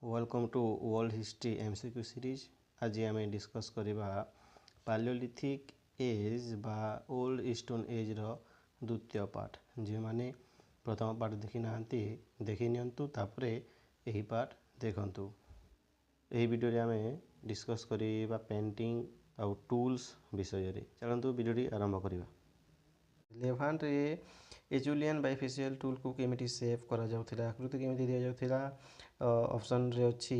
Welcome to world history MCQ series. आज आम discuss करवा पालियोलिथिक एज बा ओल्ड स्टोन एज रो द्वितीय पार्ट। जो मैंने प्रथम पार्ट देखी ना देखी नियंतु तापरे यही पार्ट देखंतु। यही वीडियो आम डिस्कस करवा पेंटिंग आउ टूल्स विषय रे। चलतु वीडियो आरंभ करवा। लेभांट रे एजुलियन बाइफेसियल टूल को केमिटी सेव करा जाउथिला, आकृति केमिटी दिया जाउथिला। ऑप्शन रे अछि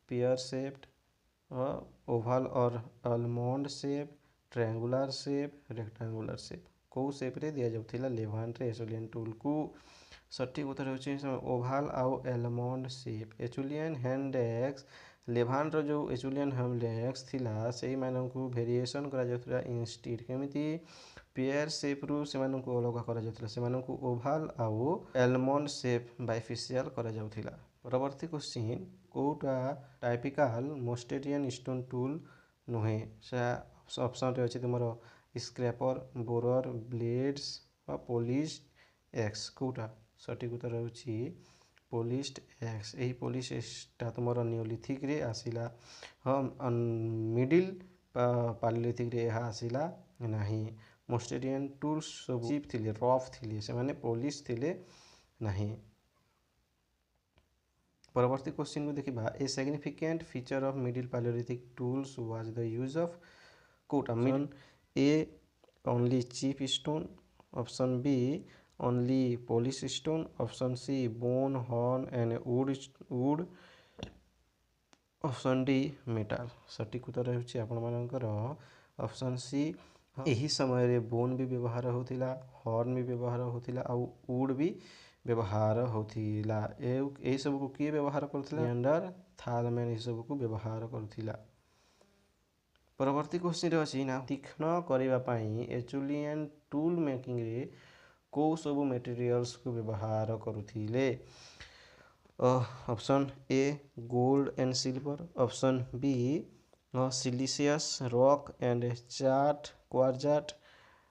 पियर शेप्ड, ओवल और almond shape, triangular shape, rectangular shape. को शेप रे दिया जाउथिला लेभांट रे एजुलियन टूल को। सठिक उत्तर होछि ओवल आउ almond shape. Acheulian hand axe लेभांट रो जो एजुलियन हैंड एक्स थिला सेही माननकु वेरिएशन करा जाउथिला इंस्टीड केमिति पेयर शेप रु सेमानंकु अलग करा जाउथिला, सेमानंकु ओवल आउ आलमंड शेप बाइफेसियल करा जाउथिला। परवर्ती क्वेश्चन कोटा टाइपिकल मोस्टेरियन स्टोन टूल नुहे। ऑप्शन रे अछि तुमरो स्क्रैपर, बोरर, ब्लेड्स और पॉलिश्ड एक्स। कोटा सठिक उत्तर होछि पॉलिश्ड एक्स। एही पॉलिश्ड तुमरो नियोलिथिक रे आसिला। हम मिडिल पालियोलिथिक रे एहा आसिला नाही। मोस्टेरियन टूल्स सब चीप थिले, रफ थिले, से माने पॉलिश थिले नहीं। परवर्ती क्वेश्चन को देखिबा a significant feature of middle Palaeolithic tools was the use of कोटा। Option A only chip stone, option B only polish stone, option C bone, horn and wood, option D metal. सठिक उत्तर होछि आपण मानकर option सी। यही समय रे bone भी व्यवहार होतिला, हॉर्न भी व्यवहार होतिला आउ वुड भी व्यवहार होतिला। ए सब को किए व्यवहार करथिला निएंडरथालमैन ए सब को व्यवहार करथिला। परवर्ती क्वेश्चन रे अछि ना तीक्ष्ण करिवा पई एजुलियन टूल मेकिंग रे को सब मटेरियल्स को व्यवहार करुथिले। Option A gold and silver, option B siliceous rock and chert quartzite,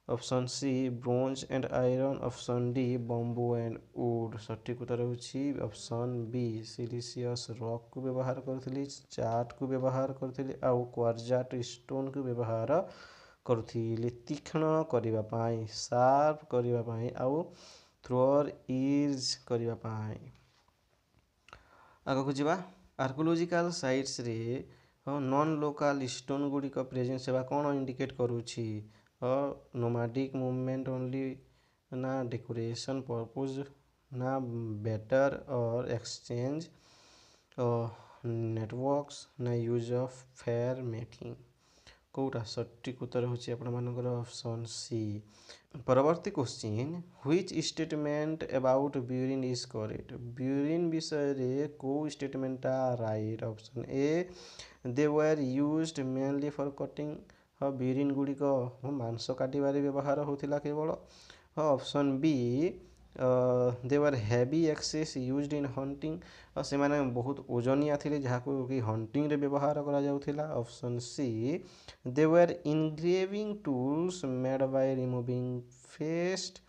option C bronze and iron, option D bamboo and wood. सठिक उत्तर होछि ऑप्शन बी सिलिशियस रॉक को व्यवहार करथिले, चार्ट को व्यवहार करथिले आउ क्वार्जाट स्टोन को व्यवहार करथिले तीक्ष्ण करिवा पई, शार्प करिवा पई आउ थ्रोअर इज करिवा पई। आगो को जिबा आर्कोलॉजिकल साइट्स रे नॉन लोकल स्टोन गुडी का प्रेजेंस सेवा कोन इंडिकेट करूछि। नोमैडिक मूवमेंट ओनली, ना डेकोरेशन पर्पज, ना बेटर और एक्सचेंज नेटवर्क्स, ना यूज ऑफ फेयर मेकिंग। कोटा सठिक उत्तर होछि आपण मानकर ऑप्शन सी। परवर्ती question which statement about burin is correct. Burin विषय रे को statement right. Option A they were used mainly for cutting. Burin गुडी को मांस काटिबारे व्यवहार होतिला केवल। Option B they were heavy axes used in hunting. से माने बहुत ओजनिया थिले जहाको कि हंटिंग रे व्यवहार करा जाउथिला। Option C they were engraving tools made by removing फेस्ट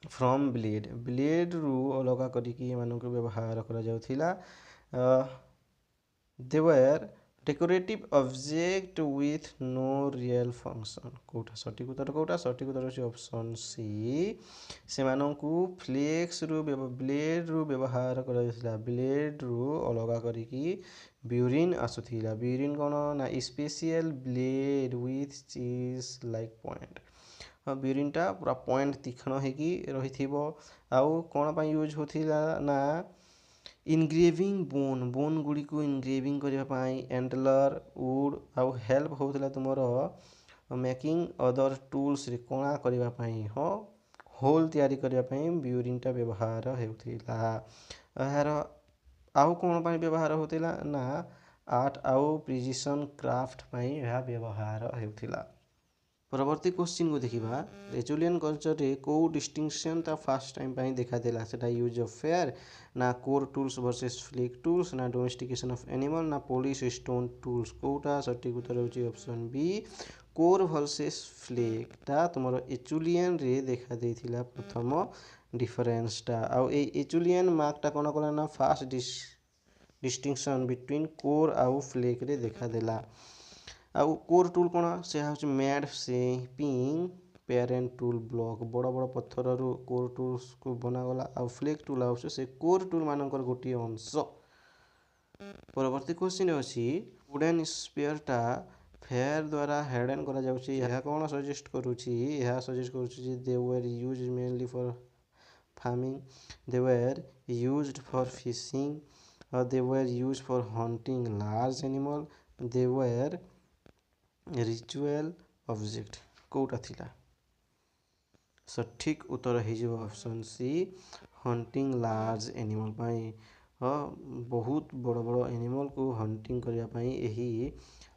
फ्रॉम ब्लेड। ब्लेड रु अलगा करिकी एमानक व्यवहार करा जाउथिला। They were decorative object with no real function. कोटा सठिक उत्तर कोटा सठिक उत्तर होछि ऑप्शन सी। सेमानंकु फ्लेक्स रु ब्लेड रु व्यवहार करा जाउथिला, ब्लेड रु अलगा करिकी ब्यूरिन आसुथिला। ब्यूरिन कोन ना स्पेशल ब्लेड विथ चीज लाइक पॉइंट। ब्यूरिन टा पूरा पॉइंट तीक्ष्ण हेकी रहिथिबो आउ कोन पई यूज होथिला ना इनग्रेविंग बोन, बोन गुडी को इनग्रेविंग करिया पई एंटलर वुड आउ हेल्प होथिला तुमरो मेकिंग अदर टूल्स रे कोणा करिया पई होल तयारी करिया पई ब्यूरिन टा व्यवहार हेउथिला। एहार आउ कोन पई व्यवहार होथिला ना आर्ट आउ प्रिसिजन क्राफ्ट पई एहा व्यवहार हेउथिला। परवर्ती क्वेश्चन को देखिबा एजुलियन कल्चर रे को डिस्टिंक्शन ता फर्स्ट टाइम पई देखा देला। सेटा यूज ऑफ फेयर, ना core tools versus flake tools, ना डोमेस्टिकेशन ऑफ एनिमल, ना पॉलिश स्टोन टूल्स। कोटा सठिक उत्तर होछि option B core versus flake ता तुमरो एजुलियन रे देखा देथिला प्रथम डिफरेंस टा। आउ ए एजुलियन मार्क टा कोन कोन ना फास्ट डिस्टिंक्शन बिटवीन कोर आउ फ्लेक रे देखा देला। आउ कोर टूल कौन से हूँ made shaping parent tool block बड़ बड़ पत्थर रु कोर टूल्स को बनागला। आउ फ्लेक टूल आउे से कोर टूल मानकर गोटे अंश। परवर्ती क्वेश्चन अच्छी वुडन स्पेयरटा फेयर द्वारा हेडन करा जाउछि यह कौन सजेस्ट करुछि यह सजेस्ट करुछि they were use mainly for farming they were used for fishing they were use for hunting large animal they were ritual object कोटा थिला सठिक उत्तर हो option C hunting large animal पाई बहुत बड़ बड़ एनिमल को हंटिंग करने यही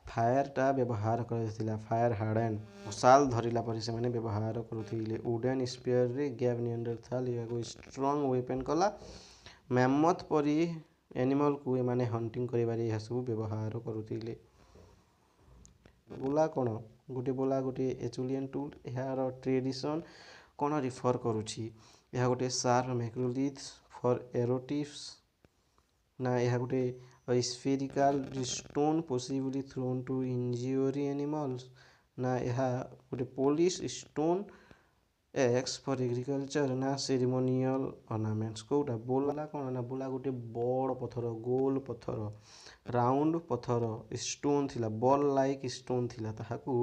फायरटा व्यवहार कर फायर हार्डन मशाल धरला पर से व्यवहार करुले। वुडन स्पेयर रे गैव नियंडरथाल या स्ट्रंग वेपन कला मैमथ परी एनिमल को ये हंटिंग कर सब व्यवहार करुले। बोला कौन गोटे बोला गोटे एचुलियन टूल यार ट्रेडिशन कौन रिफर करुछि यह गोटे शार्प मैक्रोलिथ फॉर एरोटिप्स ना यह गोटे spherical stone possibly thrown to injury animals ना यह गोटे polish stone axe for agriculture ना सेरेमोनियल ऑर्नामेंट्स कोटा बोला कौन ना बोला गोटे बड़ पत्थर गोल पत्थर राउंड पत्थर स्टोन थिला बॉल लाइक स्टोन थिला ताहाकू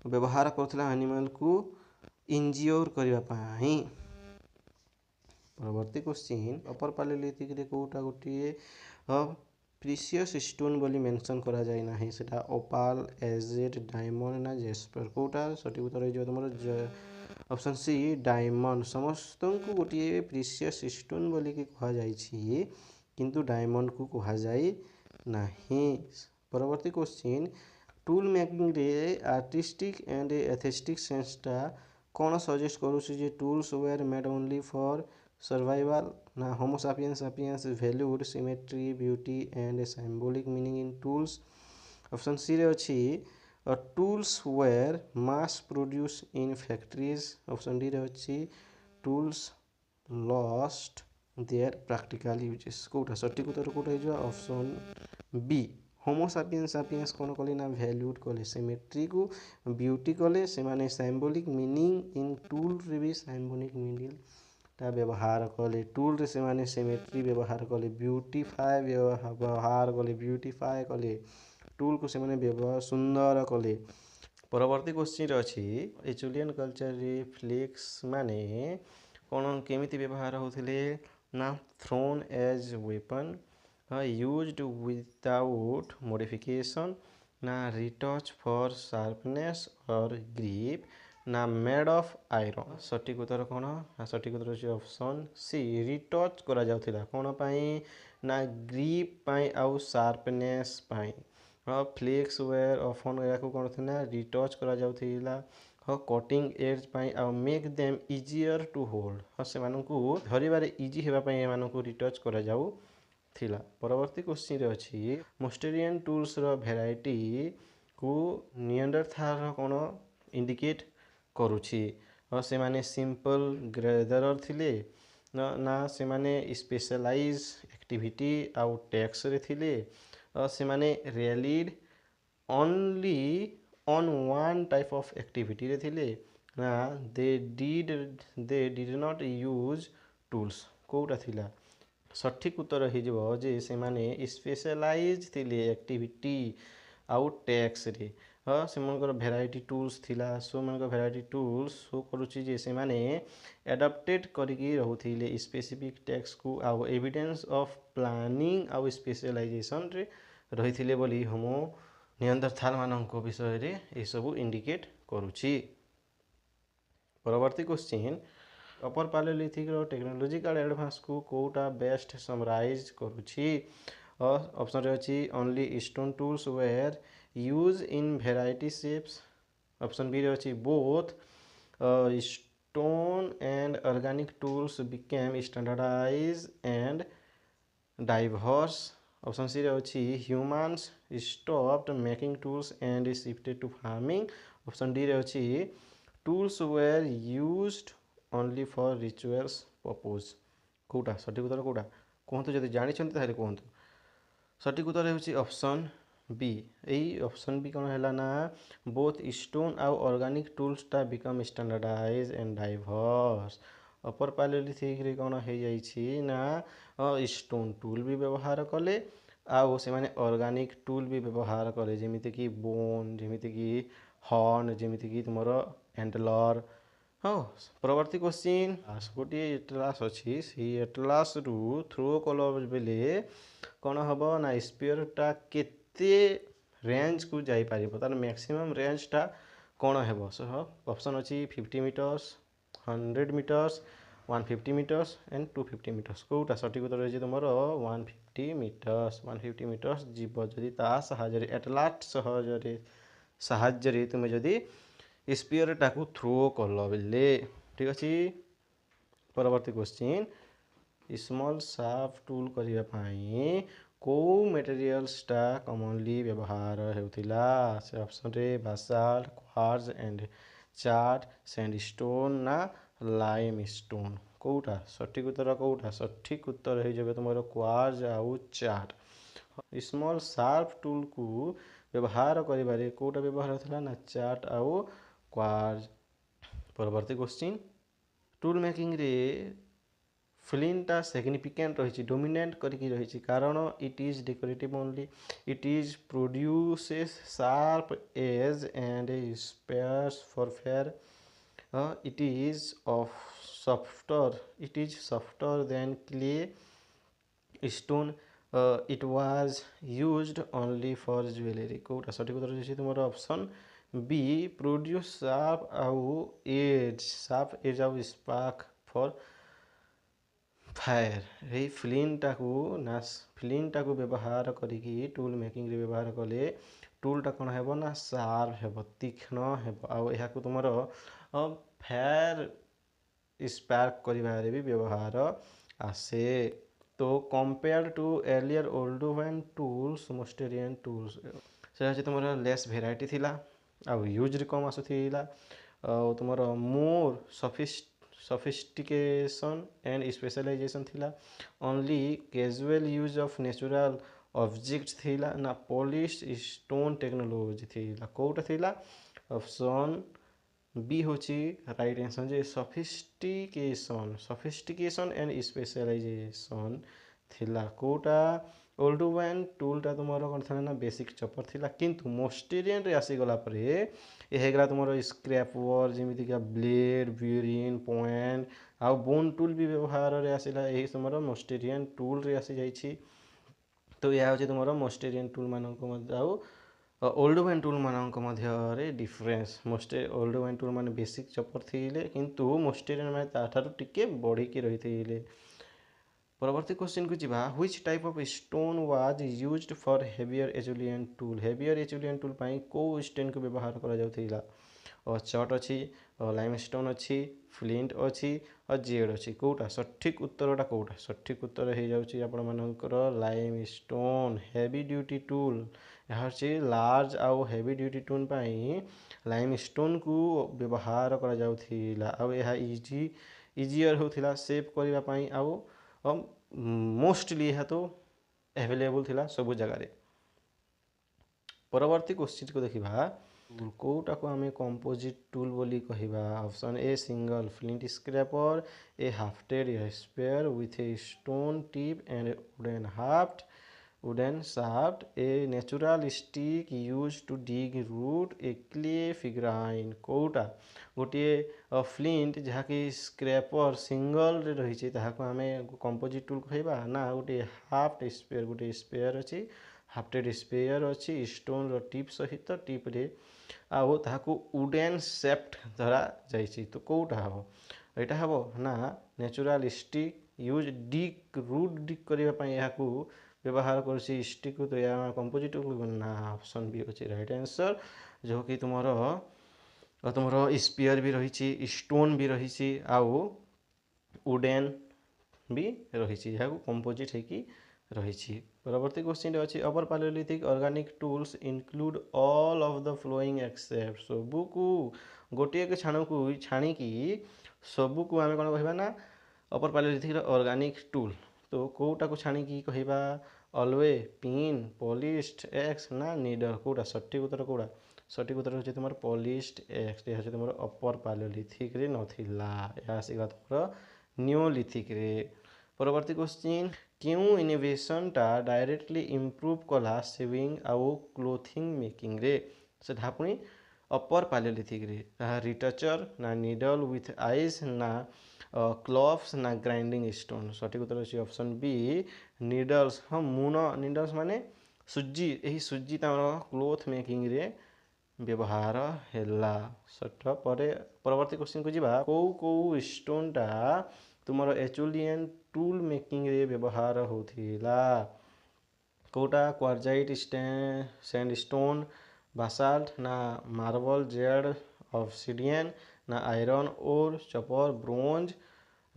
व्यवहार करथिला एनिमल को इंज्योर करिवा पाई। परवर्ती क्वेश्चन अपर पालियोलिथिक रे कोटा गोटे प्रीसियस स्टोन बोली मेंशन करा जाय नाही सेटा ओपाल एजेड डायमंड ना जेस्पर कोटा सठिक उत्तर हो तुम ऑप्शन सी डायमंड समस्त को गोटे प्रीसियस स्टोन बोली कि कहा जायछि किंतु डायमंड को कहा जाय नाही। परवर्ती क्वेश्चन टूल मेकिंग रे आर्टिस्टिक एंड एस्थेटिक सेंसटा कौन सजेस्ट करुछि जे tools were made only for survival ना Homo sapiens sapiens valued symmetry beauty and symbolic meaning in tools. Option C रे अछि tools were mass produced in factories. Option D रे अछि tools lost their practical uses कोटा सठिक उत्तर कोटा हो option B Homo sapiens sapiens कौन कले ना वैल्यूड कले सिमेट्री को ब्यूटी कले से माने सिंबॉलिक मीनिंग इन टूल रे भी सिंबॉलिक मीनिंग ता व्यवहार कले टूल रे से माने सिमेट्री व्यवहार कले ब्यूटीफाई व्यवहार कले ब्यूटीफाई कले टूल को से माने व्यवहार सुंदर कले। परवर्ती क्वेश्चन अच्छी एचुलियन कल्चर रे फ्लेक्स माने कौन केमिति व्यवहार होथिले ना thrown as weapon used without modification ना रिटच फॉर शार्पनेस और ग्रिप ना मेड ऑफ आयरन। सठिक उत्तर कौन सठिक उत्तर अच्छे ऑप्शन सी रिटच करा जाउथिला कौन पाई ना ग्रिप पाई आउ शार्पनेस पाई फ्लेक्स वेयर ऑफन या कौन थिला रिटच करा जाउथिला कटिंग एज पाई आउ make them easier to hold से मानू धरबारे इजी हेबा पाई एमानकू रिटच करा जाउ थिला। परवर्ती क्वेश्चन अच्छी मोस्टेरियन टूल्स रो भेराइटी को नियंडरथाल कौन इंडिकेट करुछि से माने सिंपल ग्रेदरर थिले ना से माने स्पेशलाइज एक्टिविटी आउ टैक्स रे थिले से माने relied only on one type of activity रे थिले ना they did not use tools कोटा थिला। सठिक उत्तर हो जे से माने स्पेशलाइज थिले एक्टिविटी आउ टैक्स रे से मनकर भेराइटी टूल्स थिला सो मनकर भेराइटी टूल्स शो करुछि जे से माने एडाप्टेड करिकी रहुथिले स्पेसिफिक टैक्स को आउ एविडेंस ऑफ प्लानिंग आउ स्पेशलाइजेशन रे रहिथिले बोली होमो नियंडरथाल मानक विषय रे ए सब इंडिकेट करुछि। परवर्ती question upper Palaeolithic technological advance को कोटा बेस्ट समराइज करुछि ऑप्शन रे अछि only stone tools were use in variety shapes. Option B रे अछि both stone and organic tools became standardise and diverse. Option C रे अछि humans stopped making tools and shifted to farming. Option D रे अछि tools were used only for rituals purpose कोटा सठिक उत्तर कोटा कहतु जदि जानी कहतु। सठिक उत्तर होची ऑप्शन बी। यही ऑप्शन बी कौन है ना बोथ स्टोन आउ ऑर्गेनिक टूल्स टा become standardise and diverse. Upper Palaeolithic रे कौन हो जाइछि ना स्टोन टूल भी व्यवहार कले आउ से माने ऑर्गेनिक टूल भी व्यवहार कले जेमिति कि बोन जेमिति कि हॉर्न जेमिति कि तुमर एंटलर। हाँ परवर्ती क्वेश्चन गोटे एटलास अच्छी से एटलास रु थ्रो कल बेले कौन हम ना स्पीयरटा केते रेंज को जाई पारिबो तार मैक्सिमम रेंजटा कौन है सह ऑप्शन अच्छी 50 meters 100 meters 150 meters and 250 meters कौटा सठिक उत्तर रही तुम 150 मीटर्स 150 मीटर्स जीव जदि ता साहाय्य एटलास साहाय्य तुम जदि स्पीयरटा को थ्रो कल बेले ठीक अच्छे। परवर्ती क्वेश्चन स्मॉल शार्प टूल करने पाई को मटेरियल्सटा कॉमनली व्यवहार होता से ऑप्शन रे Basalt quartz and chart sandstone ना लाइम स्टोन कौटा सठिक उत्तर कौटा सठिक उत्तर हो तुम क्वार्ट्ज आउ चार्ट। स्मॉल शार्प टूल को व्यवहार करिबारे कौटा व्यवहार होता ना चार्ट आउ क्वार्ट्ज। परवर्ती क्वेश्चन टूल मेकिंग रे फ्लिंटा सिग्निफिकेंट रही डोमिनेट करके रही कारण it is decorative only it is produces sharp edge and sparks for fire it is softer than clay stone it was used only for jewellery कौटा सठिक उत्तर होची तुम option B produce sharp edge आउ spark for fire यही फ्लिंटा को व्यवहार करिकी टूल मेकिंग रे व्यवहार कले टूलटा कौन है ना शार्प है तीक्ष्ण है आउ तुमर फायर स्पार्क करिबारे भी व्यवहार आसे। तो compare to earlier Oldowan tools Mousterian tools से तुम लेस भेराइटी थिला आउ यूज कम आसुला तुम मोर sophistication and specialization थिला only casual use of natural objects थिला ना पॉलिश स्टोन टेक्नोलॉजी थिला कौटा थिला ऑप्शन बी होची राइट आंसर जे सॉफिस्टिकेशन एंड स्पेशलाइजेशन थिला कौटा ओल्डोवन टूलटा तुम कौन था ना बेसिक चपर थिला किंतु मोस्टेरियन रे आसीगला परे ये तुम स्क्रैप वर जमीका ब्लेड ब्यूरिन पॉइंट आउ बोन टूल भी व्यवहार रे आसिला यही तुम मोस्टेरियन टूल रे आसी जाइछि। तो यह हूँ तुम मोस्टेरियन टूल मानक आउ ओल्डोवन टूल मानक मध्य डिफरेन्स ओल्डोवन टूल माने बेसिक चपर थिले किंतु मोस्टेरियन माने ताठारु टिके बढ़ी रही थे। परवर्ती क्वेश्चन को जीवा which type of stone was used for heavier Acheulian tool पाई को स्टोन को व्यवहार करा जाउथिला चट अच्छी लाइमस्टोन अच्छी फ्लिंट अच्छी और जेड अच्छी कौटा सठिक उत्तरटा कौटा सठिक उत्तर हो जाउछि आपण मानकर लाइमस्टोन हेवी ड्यूटी टूल यह लार्ज आउ हेवी ड्यूटी टूल पाई लाइमस्टोन को व्यवहार करा जाउथिला आउ यह इजियर होथिला सेव करबा पाई आउ मोस्टली यह तो अवेलेबल थिला सब जगह। परवर्ती क्वेश्चन को देखा कौटा को आम कंपोजिट टूल बोली कहवा option A single flint scraper a hafted spear with a stone tip and wooden shaft a natural stick use to dig root a clay figurine कौटा गोटे फ्लिंट जहाँकि स्क्रैपर सिंगल रही आम कंपोजिट टूल कहवा ना गोटे हाफ्ट स्पेयर गोटे spare अच्छी हाफ्टेड स्पेयर अच्छी स्टोन टिप सहित टिप रे आउ ताहाकू वुडेन सेप्ट धरा जाइछि तो कौटा हम यहाँ हम ना natural stick use dig root dig करने यहाँ व्यवहार कर स्टिक तो या कंपोजिट ना ऑप्शन भी अच्छे राइट आंसर जो कि तुम स्पीयर भी रही स्टोन भी रही आउ वुडेन भी रही कंपोजिट होगी रही। परवर्ती क्वेश्चन अच्छी upper Palaeolithic organic tools include all of the following except सबू को गोटे छाण को छाणिकी सबू को आम कौन कहना ना अपर पालियोलिथिक ऑर्गेनिक टूल तो कौटा को छाणिकी कहवा अलवे, पिन, पॉलिश्ड एक्स ना निडल कोटा सठिक उत्तर कोटा सठिक उत्तर होची तुमर पॉलिश्ड एक्स ये होची तुमर अपर पालियोलिथिक रे नथिला या आसीगला तुमर नियोलिथिक रे। परवर्ती क्वेश्चन क्यों इनोवेशन टा डायरेक्टली इम्प्रूव कला सेविंग आउ क्लोथिंग मेकिंग रे सेटा पुनी अपर पालियोलिथिक रे रिटचर ना निडल विथ आइज ना क्लव्स ना ग्राइंडिंग स्टोन सठिक उत्तर होची ऑप्शन बी निडल्स। हाँ मुन निडल्स माने सुजी यही सुजी तमर क्लोथ मेकिंग रे व्यवहार हैला सठ परे परवर्ती क्वेश्चन को जीवा को स्टोन टा तुमर एचुलियन टूल मेकिंग रे व्यवहार होथिला कोटा क्वार्जाइट सैंडस्टोन बासाल्ट ना मार्बल जेड ऑब्सिडियन ना आयरन ओर चपर ब्रोंज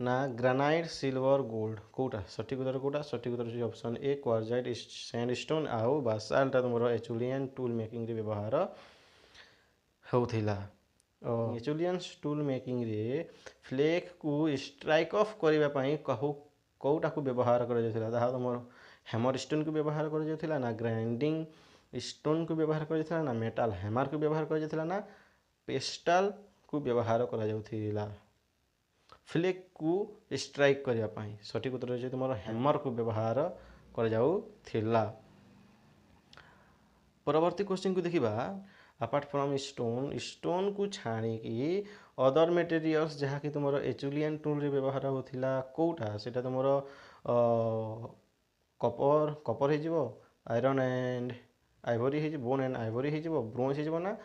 ना ग्रानाइट सिल्वर गोल्ड कोटा सठिक उत्तर कोटा सठिक उत्तर ऑप्शन ए क्वार्जाइट सैंडस्टोन आउ बासाल्ट तुमर एचुलियन टूल मेकिंग रे व्यवहार होथिला। एचुलियन टूल मेकिंग रे फ्लेक को स्ट्राइक ऑफ करबा पई कोटा को व्यवहार करा जायतिला ताहा तुमर हैमर स्टोन को व्यवहार करा जायतिला ना ग्राइंडिंग स्टोन को व्यवहार करा जायतिला ना मेटल हैमर को व्यवहार करा जायतिला ना पेस्टल को व्यवहार करा जायतिला फ्लेक को स्ट्राइक करबा पई सठिक उत्तर होची तुमर हैमर को व्यवहार करा जाउथिला। परवर्ती क्वेश्चन को देखिबा अपार्ट फ्रॉम स्टोन को छाणी की अदर मटेरियल्स जहाँ कि तुमर एचुलियन टूल रे व्यवहार होथिला कोटा सेटा तुमर कपर हे जिवो आयरन एंड आइवरी हे बोन एंड आइवरी हे जिवो ब्रोंज हे जिवो ना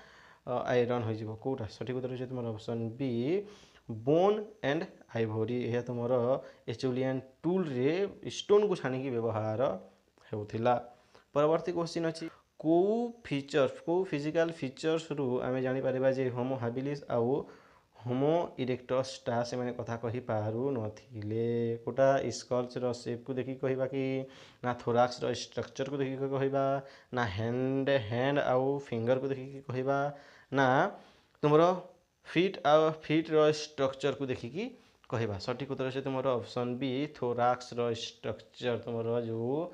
आयरन हो जिवो कोटा सठिक उत्तर होची तुमर option B bone and ivory यह तुमर एचुलियन टूल रे स्टोन को छाणी की व्यवहार होथिला। परवर्ती क्वेश्चन अछि को फीचर्स को फिजिकल फीचर्स रु आमे जानि परिबा जे होमो हाबिलिस आउ होमो इरेक्टस टा से माने कथा कहि पारु नथिले कोटा स्कल्स रो शेप को देखि कहिबा कि ना थोराक्स रो स्ट्रक्चर को देखि कहिबा ना हैंड आउ फिंगर को देखि कहिबा ना तुमरो फीट रो स्ट्रक्चर को देखि कि कहिबा सठिक उत्तर से तुमरो ऑप्शन बी थोराक्स रो स्ट्रक्चर तुमरो जो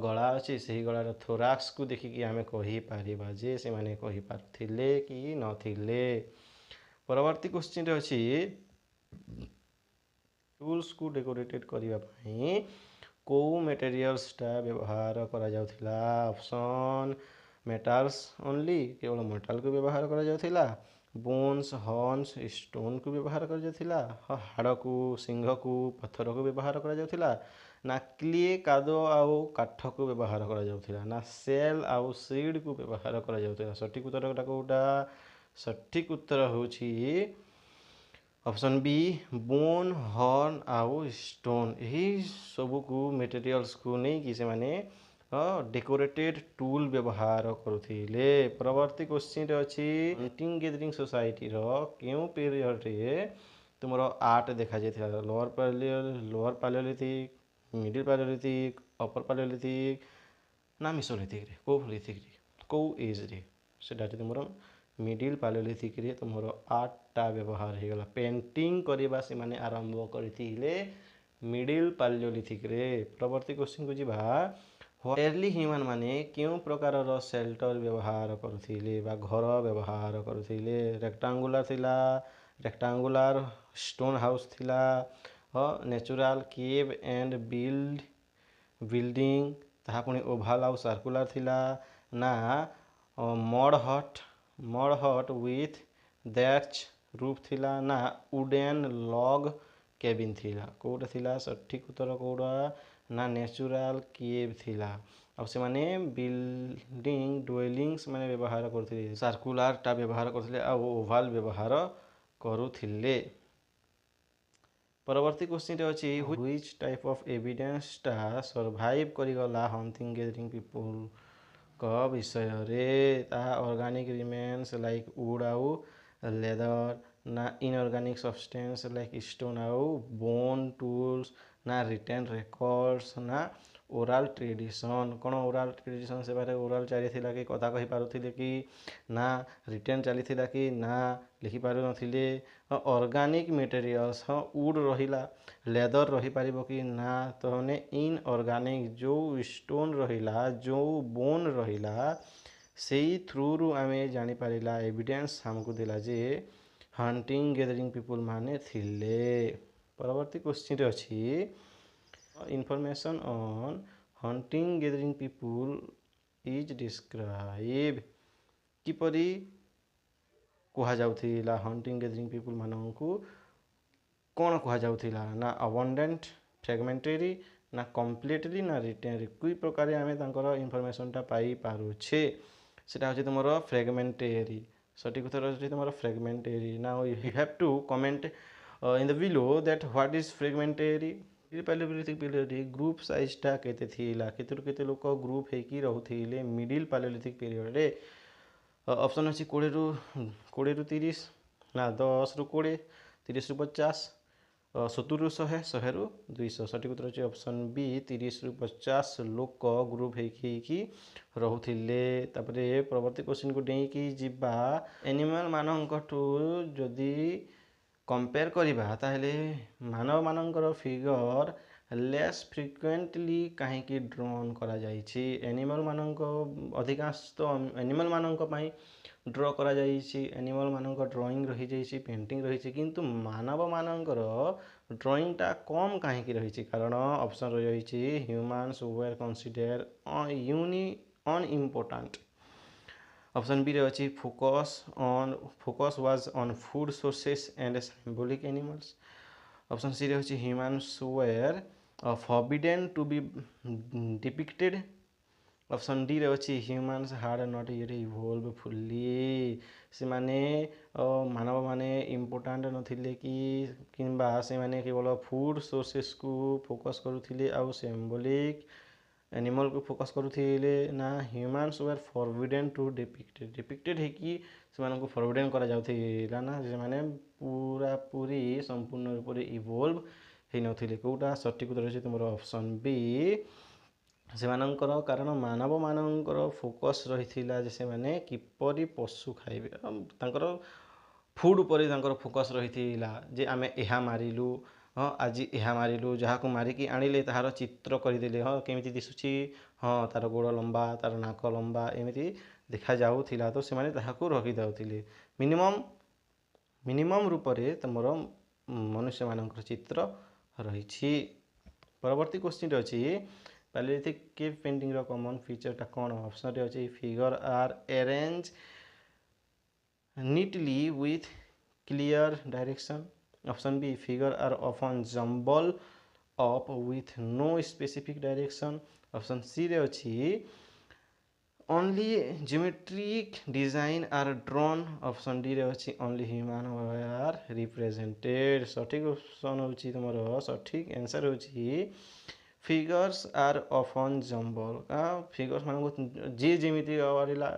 गला अच्छी से गलार थोराक्स को देखिकी आम कहीपर जे से माने कहीपारे कि नथिले। परवर्ती क्वेश्चन अच्छी टूल्स को डेकोरेटेड करने को मटेरियल्स टा व्यवहार करा जाउथिला ऑप्शन मेटल्स ओनली केवल मेटल को व्यवहार करा जाउथिला बोन्स हॉर्न्स स्टोन को व्यवहार करा जाउथिला हाड़ को सिंह को पत्थर को व्यवहार करा जाउथिला ना क्ले कादो आउ काठ को व्यवहार करा जाउथिला ना सेल आउ सीड को व्यवहार करा जाउथिला सठिक उत्तर कोटा सठिक उत्तर होछि ऑप्शन बी बोन हॉर्न आउ स्टोन यही सब को मटेरियल्स को नहीं कि से माने डेकोरेटेड टूल व्यवहार करुथिले। परवर्ती क्वेश्चन अच्छी हंटिंग गैदरिंग सोसाइटी रो केउ पीरियड रे तुमरो आर्ट देखा जायथिला lower Palaeolithic middle Palaeolithic upper palaeolithic ना मेसोलिथिक रे को एज रे सेटा तुमरो मिडिल पालियोलिथिक रे तुमरो आर्टटा व्यवहार हो गला पेंटिंग करबा से माने आरंभ करथिले मिडिल पालियोलिथिक रे। परवर्ती क्वेश्चन को जीवा अर्ली ह्यूमन माने क्यों प्रकार रो शेल्टर व्यवहार करुथिले बा घर व्यवहार करुथिले रेक्टांगुलर स्टोन हाउस थिला नेचुरल केव एंड बिल्डिंग ताहा पुणी ओभाल आउ सर्कुलर थिला ना मड हट विथ दैट्स रूफ थिला ना वुडन लॉग केबिन थिला कोटा थिला सठिक उत्तर कोटा ना नेचुरल केव थिला अब से माने बिल्डिंग डवेलिंग्स माने व्यवहार करथिले सर्कुलर टा व्यवहार करथिले आ ओभाल व्यवहार करुथिले। परवर्ती क्वेश्चन अच्छी व्हिच टाइप ऑफ एविडेंस टा सर्वाइव करिगला हंटिंग गैदरिंग पीपल का विषय रे ताहा ऑर्गेनिक रिमेन्स लाइक वुड आउ लेदर ना इनऑर्गेनिक सब्सटेंस लाइक स्टोन आउ बोन टूल्स ना रिटर्न रिकॉर्ड्स ना ओराल ट्रेडिशन कौन ओराल ट्रेडिशन से बारे ओराल चली कि कथा कही पारुथिले कि ना रिटेन चली कि ना लिखि पारु नथिले ऑर्गेनिक मटेरियल्स हाँ वुड रहिला लेदर रही पारिबो कि ना तो हमने इन ऑर्गेनिक जो स्टोन रहिला जो बोन रहिला सेई थ्रू रु आमे जानि पारिला एविडेंस हमको देला जे हंटिंग गैदरिंग पीपुल माने थिले। परवर्ती क्वेश्चन रे अछि information on hunting gathering people is describe किपरि कहा जाउथिला हंटिंग गैदरिंग पीपुल माननकु कौन कहा जाउथिला ना अबंडेंट फ्रेगमेंटरी ना कम्प्लीटली ना रिटेन कोई प्रकार आमे तांकर इनफॉरमेशनटा पाई पारुछे सेटा होछि तुमरो फ्रेगमेंटरी सठिक उत्तर होछि तुमरो fragmentary. Now you have to comment in the below that what is fragmentary Palaeolithic period group साइजटा केते थिला केते लोक ग्रुप हेकी रहुथिले मिडिल पालियोलिथिक पीरियड रे ऑप्शन अछि 20 रु 30 ना 10 रु 20 30 रु 50 70 रु 100 100 रु 200 सठिक उत्तर अछि ऑप्शन बी 30 रु 50 लोक ग्रुप हेकी रहुथिले। तापरे परवर्ती क्वेश्चन को डेईकी जिबा एनिमल मानकठू जदि कंपेयर करिबा ताहेले मानव मानकर फिगर लेस फ्रिक्वेंटली कहीं ड्रॉन करा जाइछि एनिमल मानक अधिकांश तो एनिमल मानक पई ड्र करा जाइछि एनिमल मानक ड्राइंग रही जाइछि पेंटिंग रही किंतु मानव मानकर ड्राइंगटा कम कहीं रही कारण ऑप्शन रही humans were consider unimportant option B रे अछि focus was on food sources and symbolic animals option C रे अछि humans were forbidden to be depicted option D रे अछि humans had not yet evolve fully से माने मानव माने इम्पोर्टेंट नथिले कि किंबा से माने केवल फूड सोर्सेस को फोकस करुथिले आउ सिंबॉलिक एनिमल को फोकस करुथिले ना humans where forbidden to depicted है कि से मानको फॉरबिडेन करा जाउथिला ना जे माने पूरा पूरी संपूर्ण रूप रे इवोल्व हे नथिले कोटा सठिक उत्तर अछि तुमरो ऑप्शन बी सेमानंकर कारण मानव मानंकर फोकस रहिथिला जे से माने किपरि पशु खाइबे तांकर फूड उपरे तांकर फोकस रहिथिला जे आमे एहा मारिलु हाँ आज यह मारिलु जहाँ को मारिकी आनिले तार चित्र करदेले हाँ केमिति दिसुची हाँ तार गोड़ लंबा तार नाक लंबा एमिति देखा जाउथिला तो से माने ताहाको रखि दाउथिले मिनिमम रूप रे तमर मनुष्य मानकर चित्र रही। परवर्ती क्वेश्चन अछि पैलियोलिथिक केव पेंटिंग रो कॉमन फीचरटा कौन ऑप्शन रे अछि figure are arranged neatly with clear direction option B figure are often jumble up with no specific direction option C रे अछि only geometric design are drawn option D रे अछि only human are represented सठिक option होछि तुमरो सठिक answer होछि figures are often jumble figures मान जे जेमिति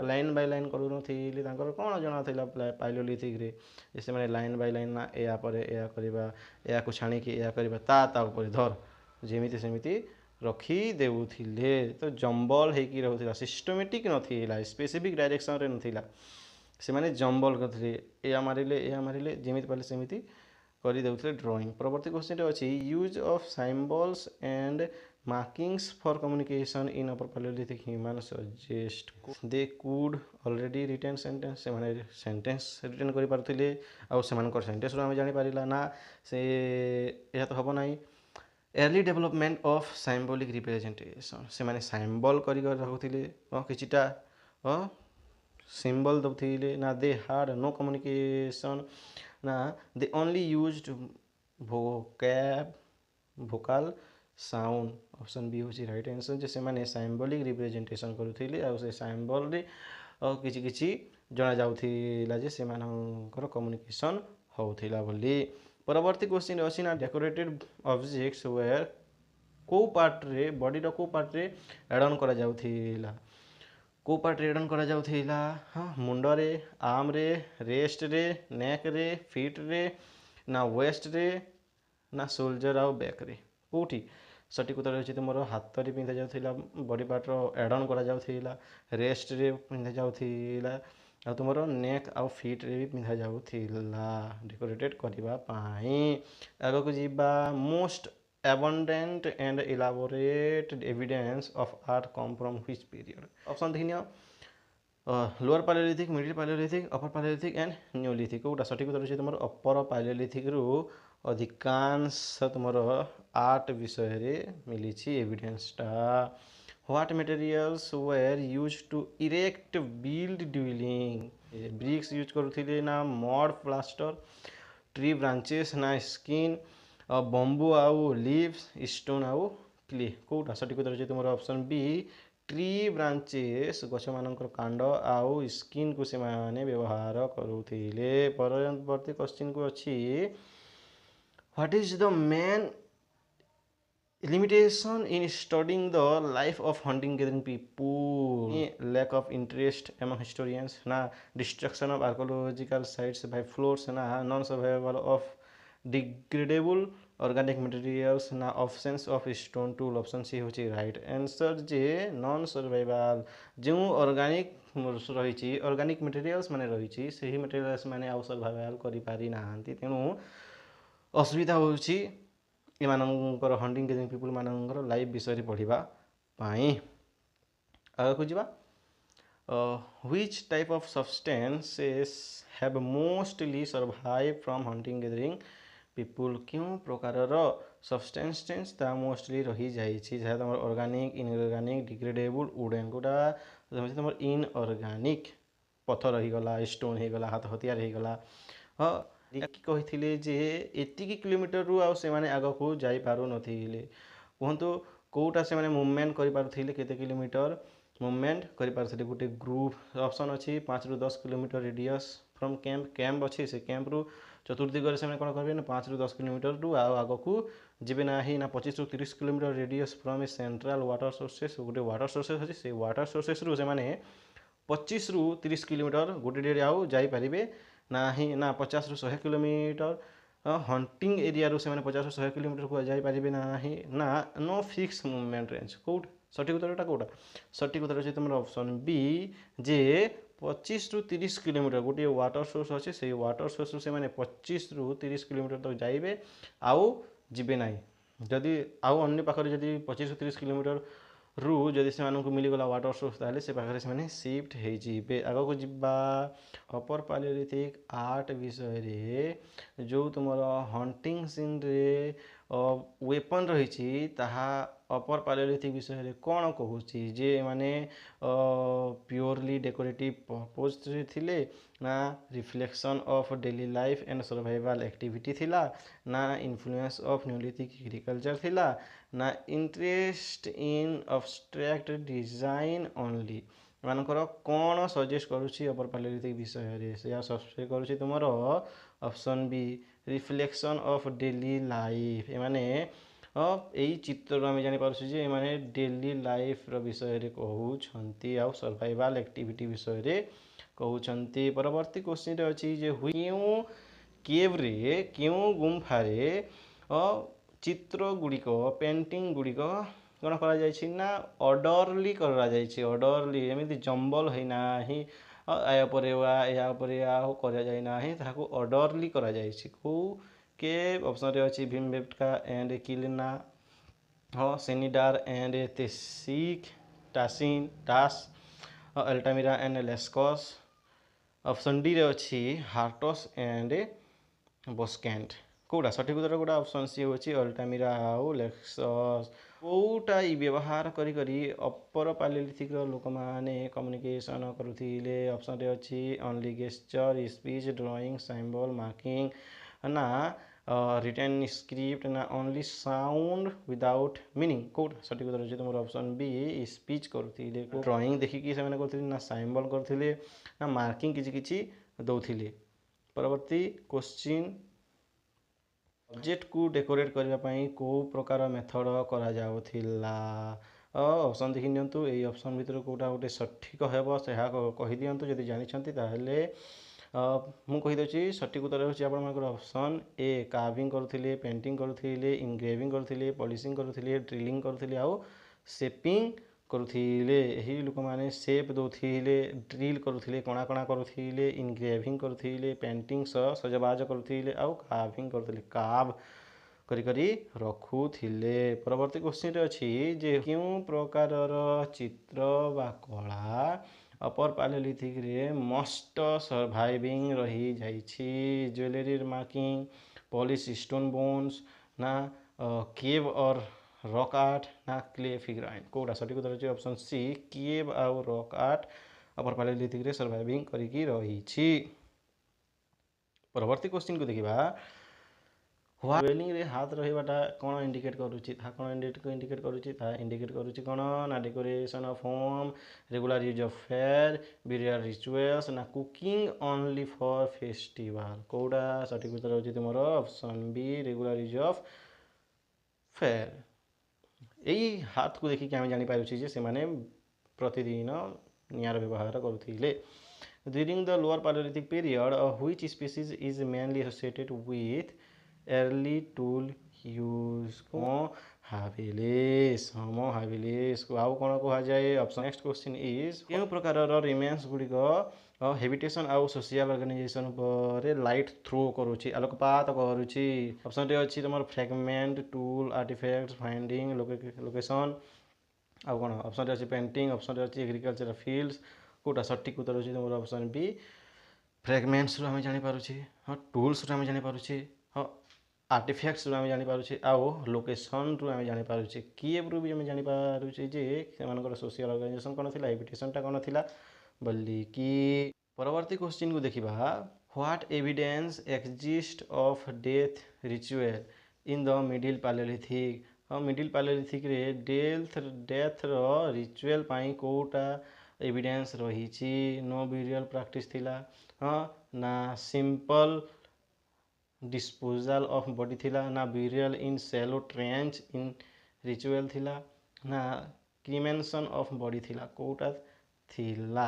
लाइन बाय लाइन करू नथिले तांकर कोन जणा थिला पैलियोलिथिक रे जैसे माने लाइन बाय लाइन ना एया परे एया करबा एया को छाणी के एया करबा ता ऊपर धर जेमिति सेमिति रखी देउथिले तो जम्बल हेकी रहउथिला सिस्टमेटिक नथिला स्पेसिफिक डायरेक्शन रे नथिला से माने जम्बल करथिले एया मारिले जेमिति पाले सेमिति करि देउथिले ड्राइंग। परवर्ती क्वेश्चन रे अछि use of symbols and markings for communication in upper paleolithic human suggest they could already written sentence से माने सेंटेंस रिटेन करि पारथिले आ से मानकर सेंटेंस रो हम जानि पारिला ना से एया तो हबो नाही early development of symbolic representation से माने सिंबल करि रखुथिले किछिटा सिंबल दउथिले ना दे हार्ड नो कम्युनिकेशन ना they only used vocal sound option B होछि राइट आंसर जे से माने सिंबॉलिक रिप्रेजेंटेशन करुथिले आ से सिंबल रे किछि किछि जणा जाउथिला जे से मानकर कम्युनिकेशन होउथिला बोली। परवर्ती क्वेश्चन अछि ना डेकोरेटेड ऑब्जेक्ट्स वेयर को पार्ट रे बॉडी रो को पार्ट रे एड ऑन करा जाउथिला को पार्ट रे एड ऑन करा जाउथिला हां मुंड रे आर्म रे रेस्ट रे नेक रे फीट रे ना वेस्ट रे ना शोल्डर आउ बैक रे कोठी सठिक उत्तर होची तुमर हाथ रे पिंधा जाउथिला बॉडी पार्ट रो एड ऑन करा जाउथिला रेस्ट रे पिंधा जाउथिला आ तुमर नेक आ फीट रे भी पिंधा जाउथिला डेकोरेटेड करबा पाई। आगो जीवा most abundant and elaborate evidence of art come from which period? Option देखिनियो lower Palaeolithic, middle Palaeolithic, upper Palaeolithic and Neolithic. कोटा सठिक उत्तर होची तुमर अपर पालियोलिथिक रु अधिकांश तुमर आर्ट विषय रे मिलिछि एविडेंस टा। What materials were use to erect build dwelling? Bricks use करुथिले ना मड प्लास्टर, ट्री ब्रांचेस ना स्किन, बंबू आउ लीव्स, स्टोन आउ क्ले। कोटा सठिक उत्तर होची तुमर ऑप्शन बी ट्री ब्रांचेस गछ मानकर कांड आउ स्किन को से माने व्यवहार करुथिले। परवर्ती क्वेश्चन को अछि what is the main limitation in studying the life of hunting gathering people? Lack of interest among historians, na destruction of archaeological sites by floods, na non survival of degradable organic materials, ना absence of stone tool। Option C होची right answer जे non survival जो organic रही organic materials माने रही सही materials माने आउ सर्वाइवल करि पारि नाहांती तेणु असुविधा होची एमानंकर हंटिंग गेदरिंग पीपल मानंकर लाइफ विषय पढ़िबा पाई। आगु जिबा which type of substances have mostly survive from hunting gathering people? क्यों प्रकार सब्सटेंसेस ता मोस्टली रही जाइछि जहाँ तुम ऑर्गेनिक, इनऑर्गेनिक, डिग्रेडेबल, वुडन कोटा तुम इनऑर्गेनिक पत्थर रही गला, स्टोन हो गला, हाथ हथियार हो गला। हाँ कही जे एतिकी किलोमीटर रु आउ से माने आग को जाई पारु नथिले कहतु कोटा से माने मूवमेंट करि पारुथिले केते किलोमीटर मूवमेंट करि पारुथिले गोटे ग्रुप। ऑप्शन अछि 5 रु 10 किलोमीटर रेडियस फ्रॉम कैंप अछि से कैंप रु चतुर्दिग से कौन करेंगे ना 5 रु 10 किलोमीटर रु आग को जीवे ना ही ना 25 रु 30 kilometre radius from A central water sources गोटे वाटर सोर्सेस अच्छे से वाटर सोर्सेस रु से माने 25 रु 30 किलोमीटर गोटे डेरे आउ जाई पारिबे ना ही ना 50 रु 100 किलोमीटर हंटिंग एरिया रु से माने 50 रु 100 किलोमीटर को जाई पारिबे ना ही ना नो फिक्स मूवमेंट रेंज। कोड सठिक उत्तरटा कोटा सठिक उत्तर अछि तुमर ऑप्शन बी जे 25 रु 30 किलोमीटर गोटे वाटर सोर्स अच्छे से वाटर सोर्स से माने 25 रु 30 किलोमीटर तक जाइबे आउ जीवे ना जदि आउ अन्य पाखरे जदि 25 रु 30 किलोमीटर रु जदि से मानक मिलगला वाटर सोर्स ताले से पाखरे से माने शिफ्ट हो जीवे। आगो को जिबा अपर पालियोलिथिक आर्ट विषय रे जो तुमर हंटिंग सीन रे वेपन रही ताहा अपर पालियोलिथिक विषय रे कौन कहूची जे माने प्योरली डेकोरेटिव पर्पज रे थिले ना reflection of daily life and survival activity थिला ना इन्फ्लुएंस ऑफ न्यूलिथिक एग्रीकल्चर थिला ना interest in abstract design only मानकर कौन सजेस्ट करुछि अपर पालियोलिथिक विषय रे से सब्सक्राइब करुछि तुमर option B reflection of daily life माने यही चित्र आम जापारे जे माने डेली लाइफ विषय रे कहउछंती आ सर्वाइवल एक्टिविटी विषय रे कहउछंती। परवर्ती क्वेश्चन रे अछि जे क्यों केव रे क्यों गुम्फा रे चित्र गुड़िक पेंटिंग गुड़िक कौन करा जायछि ना ऑर्डरली करा जायछि ऑर्डरली एमिति जंबल है ना ही या परे या परे करा जाय ना ही ताको ऑर्डरली करा जायछि को के ऑप्शन रे अछि भीमबेटका एंड किलिना सेनिडार एंड तेसिक टासिन टास Altamira and Lascaux. Option D रे अछि हार्टस एंड बस्केंट। कोटा सठिक उत्तर कोटा ऑप्शन सी होछि अल्टामिरा आउ लेक्सस। कोटा ई व्यवहार करी करी अपर पालियोलिथिक लोक माने कम्युनिकेशन करुथिले। ऑप्शन रे अछि only gesture speech drawing symbol marking ना रिटन स्क्रिप्ट ना only sound without meaning. Code सठिक उत्तर अछि तुमर ऑप्शन बी स्पीच करुथिले ड्राइंग देखिकी से करथिले ना सिंबल करथिले ना मार्किंग किछि किछि दउथिले। परवर्ती क्वेश्चन ऑब्जेक्ट को डेकोरेट करबा पई को प्रकार मेथड करा जाउथिला ऑप्शन देखि नियंतु एई ऑप्शन भितर कोटा गोटे सठिक हेबो से कहि दियंतु जदि जानि छंती ताहेले ମୁଁ କହିଦେଉଛି ସଠିକ୍ ଉତ୍ତର ହେଉଛି ଆପଣଙ୍କର ଅପସନ୍ ଏ କାର୍ଭିଂ କରୁଥିଲେ, ପେଣ୍ଟିଂ କରୁଥିଲେ, ଇନଗ୍ରେଭିଂ କରୁଥିଲେ, ପଲିସିଂ କରୁଥିଲେ, ଡ୍ରିଲିଂ କରୁଥିଲେ ଆଉ ସେପିଂ କରୁଥିଲେ। ଏହି ଲୋକମାନେ ସେପ୍ ଦେଉଥିଲେ, ଡ୍ରିଲ୍ କରୁଥିଲେ, କଣା କରୁଥିଲେ, ଇନଗ୍ରେଭିଂ କରୁଥିଲେ, ପେଣ୍ଟିଂ ସହ ସଜବାଜ କରୁଥିଲେ ଆଉ କାର୍ଭିଂ କରୁଥିଲେ, କାର୍ଭ କରି ରଖୁଥିଲେ। ପରବର୍ତ୍ତୀ କ୍ୱେଶ୍ଚିନ୍ରେ ଅଛି ଯେ କେଉଁ ପ୍ରକାରର ଚିତ୍ର ବା କଳା ଅପର ପାଲିଓଲିଥିକରେ ମଷ୍ଟ ସର୍ଭାଇଭିଂ ରହିଯାଇଛି? Jewellery marking, polish stone bones, ନା କେଭ୍ ଅର୍ ରକ୍ ଆର୍ଟ, ନା କ୍ଲେ ଫିଗ୍ରାଇନ୍? କେଉଁଟା ସଠିକ୍ ଉତ୍ତର ଅଛି ଅପସନ୍ ସି କେଭ୍ ଆଉ ରକ୍ ଆର୍ଟ ଅପର ପାଲିଓଲିଥିକରେ ସର୍ଭାଇଭିଂ କରିକି ରହିଛି। ପରବର୍ତ୍ତୀ କ୍ୱେଶ୍ଚିନ୍କୁ ଦେଖିବା ୱେଲିଂରେ ହାତ ରହିବାଟା କ'ଣ ଇଣ୍ଡିକେଟ୍ କରୁଛି? ତାହା କ'ଣ ଇଣ୍ଡିକେଟ୍ କରୁଛି? ତାହା ଇଣ୍ଡିକେଟ୍ କରୁଛି କ'ଣ ନା decoration of home, regular use of fire, burial rituals, ନା କୁକିଂ ଓନ୍ଲି ଫର୍ ଫେଷ୍ଟିଭାଲ? କେଉଁଟା ସଠିକ୍ ଉତ୍ତର ହେଉଛି ତୁମର option B regular use of fire. ଏଇ ହାତକୁ ଦେଖିକି ଆମେ ଜାଣିପାରୁଛୁ ଯେ ସେମାନେ ପ୍ରତିଦିନ ନିଆଁର ବ୍ୟବହାର କରୁଥିଲେ। During the lower Paleolithic period, which species is mainly associated with early tool use? Homo habilis, Homo habilis को ଆଉ କ'ଣ କୁହାଯାଏ? ଅପସନ୍ ନେକ୍ସଟ କ୍ୱେଶ୍ଚିନ୍ ଇଜ୍ କେଉଁ ପ୍ରକାରର ରିମେନ୍ସ ଗୁଡ଼ିକ ହେବିଟେସନ୍ ଆଉ ସୋସିଆଲ ଅର୍ଗାନାଇଜେସନ୍ ଉପରେ ଲାଇଟ୍ ଥ୍ରୋ କରୁଛି, ଆଲୋକପାତ କରୁଛି? ଅପସନ୍ରେ ଅଛି ତୁମର ଫ୍ରାଗମେଣ୍ଟ, ଟୁଲ୍, ଆର୍ଟିଫ୍ୟାକ୍ଟ, ଫାଇଣ୍ଡିଂ, ଲୋକେସନ୍ ଆଉ କ'ଣ? ଅପସନ୍ରେ ଅଛି ପେଣ୍ଟିଂ, ଅପସନ୍ରେ ଅଛି ଏଗ୍ରିକଲଚର ଫିଲ୍ଡସ୍। କେଉଁଟା ସଠିକ୍ ଉତ୍ତର ହେଉଛି ତୁମର ଅପସନ୍ ବି ଫ୍ରାଗମେଣ୍ଟସରୁ ଆମେ ଜାଣିପାରୁଛେ, ହଁ ଟୁଲ୍ସରୁ ଆମେ ଜାଣିପାରୁଛେ, ହଁ ଆର୍ଟିଫ୍ୟାକ୍ଟସରୁ ଆମେ ଜାଣିପାରୁଛେ ଆଉ ଲୋକେସନ୍ରୁ ଆମେ ଜାଣିପାରୁଛେ, କିଏଭ୍ରୁ ବି ଆମେ ଜାଣିପାରୁଛେ ଯେ ସେମାନଙ୍କର ସୋସିଆଲ ଅର୍ଗାନାଇଜେସନ୍ କ'ଣ ଥିଲା, ହେବିଟେସନ୍ଟା କ'ଣ ଥିଲା ବୋଲିକି। ପରବର୍ତ୍ତୀ କ୍ୱେଶ୍ଚିନ୍କୁ ଦେଖିବା what evidence exist of death ritual in the middle Palaeolithic? Middle ପାଲିଓଲିଥିକ୍ରେ ଡେଥ୍ର ରିଚୁଆଲ୍ ପାଇଁ କେଉଁଟା ଏଭିଡେନ୍ସ ରହିଛି? नो ब्यूरियल ପ୍ରାକ୍ଟିସ୍ ଥିଲା, ହଁ ନା ସିମ୍ପଲ୍ डिस्पोजाल ऑफ बॉडी थिला, ना ब्यूरियल इन सैलो ट्रेंच इन रिचुअल थिला, ना क्रिमेंसन ऑफ बॉडी थिला? कोटा थिला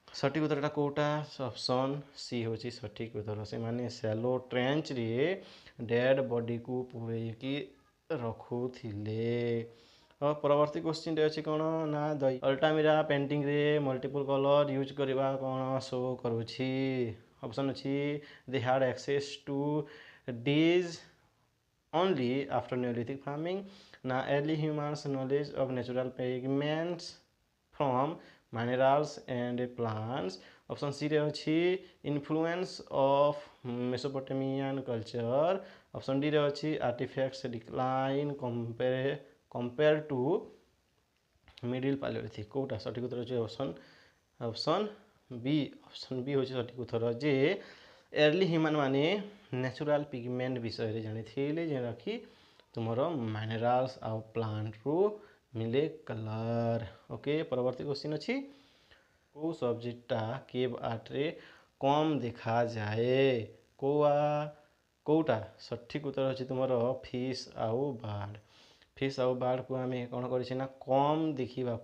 सठिक उत्तरटा कोटा? ऑप्शन सी होची सठिक उत्तर। से माने सैलो ट्रेंच रे डेड बॉडी को पुरेकी रखुथिले। परवर्ती क्वेश्चन अच्छी कौन ना द अल्टामिरा पेंटिंग रे मल्टीपल कलर यूज करवा कौन शो करुछि? ऑप्शन अच्छी they had access to dyes only after Neolithic farming, ना early humans knowledge of natural pigments from minerals and plants? Option C रे अच्छी influence of Mesopotamian culture. Option D रे अच्छी artefacts decline compare to middle Palaeolithic? कोटा सठिक उत्तर अच्छे option B हो सठिक उत्तर जे अर्ली ह्यूमन माने नेचुरल पिगमेंट विषय जानी जेना कि तुमर मिनरल्स आउ प्लांट रु मिले कलर। ओके परवर्ती क्वेश्चन अच्छी को सब्जेक्टा केव आर्ट रे कम देखा जाए? कोटा सठिक उत्तर अच्छे तुमर फिश आउ बार्ड। फिश आउ बार्ड को आम कौन कर कम देखा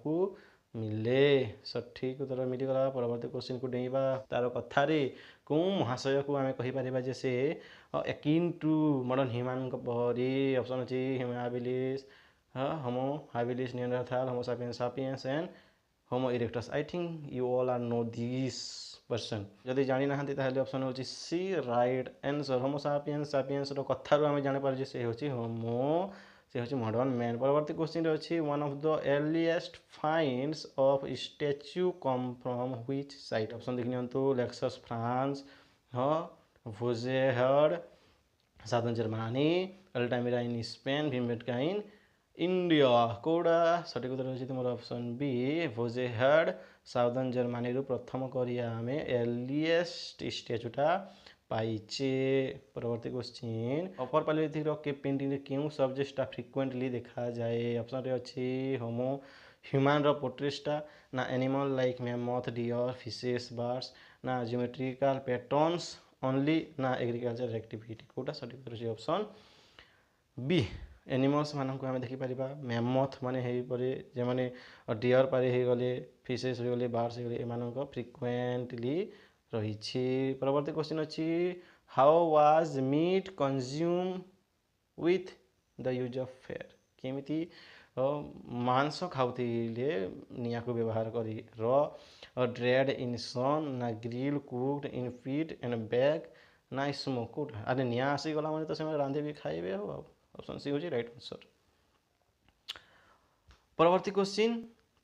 मिले, सठिक उत्तर मिलगला। परवर्ती क्वेश्चन को डेइबा तार कथारे कौ महाशय को आम कहीपर जे से एकिन टू मॉडर्न ह्यूमन परी? ऑप्शन अच्छी Homo habilis, Homo habilis, Neanderthal, Homo sapiens sapiens and Homo erectus. I think you all are know this person. जदि जानी ना ताहले ऑप्शन होची C right answer. Homo sapiens sapiens रो कथारू आम जानि पार जे से होची होमो से होची मॉडर्न मैन। परवर्ती क्वेश्चन अच्छी one of the earliest finds of statue come from which site? Option देख नियंतु लेक्सस फ्रांस, हाँ Vogelherd southern Germany, Altamira in Spain, Bhimbetka in India? कोड़ा सठिक उत्तर होची तुमर option B Vogelherd southern Germany रु प्रथम करिया आमे अर्लीस्ट स्टैच्यूटा पाइचे। परवर्ती क्वेश्चन अपर पालियोलिथिक रो केव पेंटिंग रे क्यों सब्जेक्टटा फ्रिक्वेंटली देखा जाए? ऑप्शन रे अच्छी होमो ह्यूमन रो पोर्ट्रेट्सटा, ना animal like mammoth, deer, fishes, birds, ना ज्योमेट्रिकल पैटर्न्स ओनली, ना एग्रीकल्चर एक्टिविटी? कोटा सठिक उत्तर होची ऑप्शन बी एनिमल्स मानक आम देखिपर मैमथ माने जे माने डियर पारे हो गले, फिशेस हो गले, बर्ड्स हो गले, एमानक फ्रिक्वेंटली रही। परवर्ती क्वेश्चन अच्छी how was meat consume with the use of fire केमिति मांस खाऊले निया को व्यवहार करी र ड्रेड इन सन ना grill cooked in pit and baked ना स्मोक्ड अरे निया आसीगला मैंने तो से रांधे भी खाइबे हो ऑप्शन सी हो राइट आंसर। परवर्ती question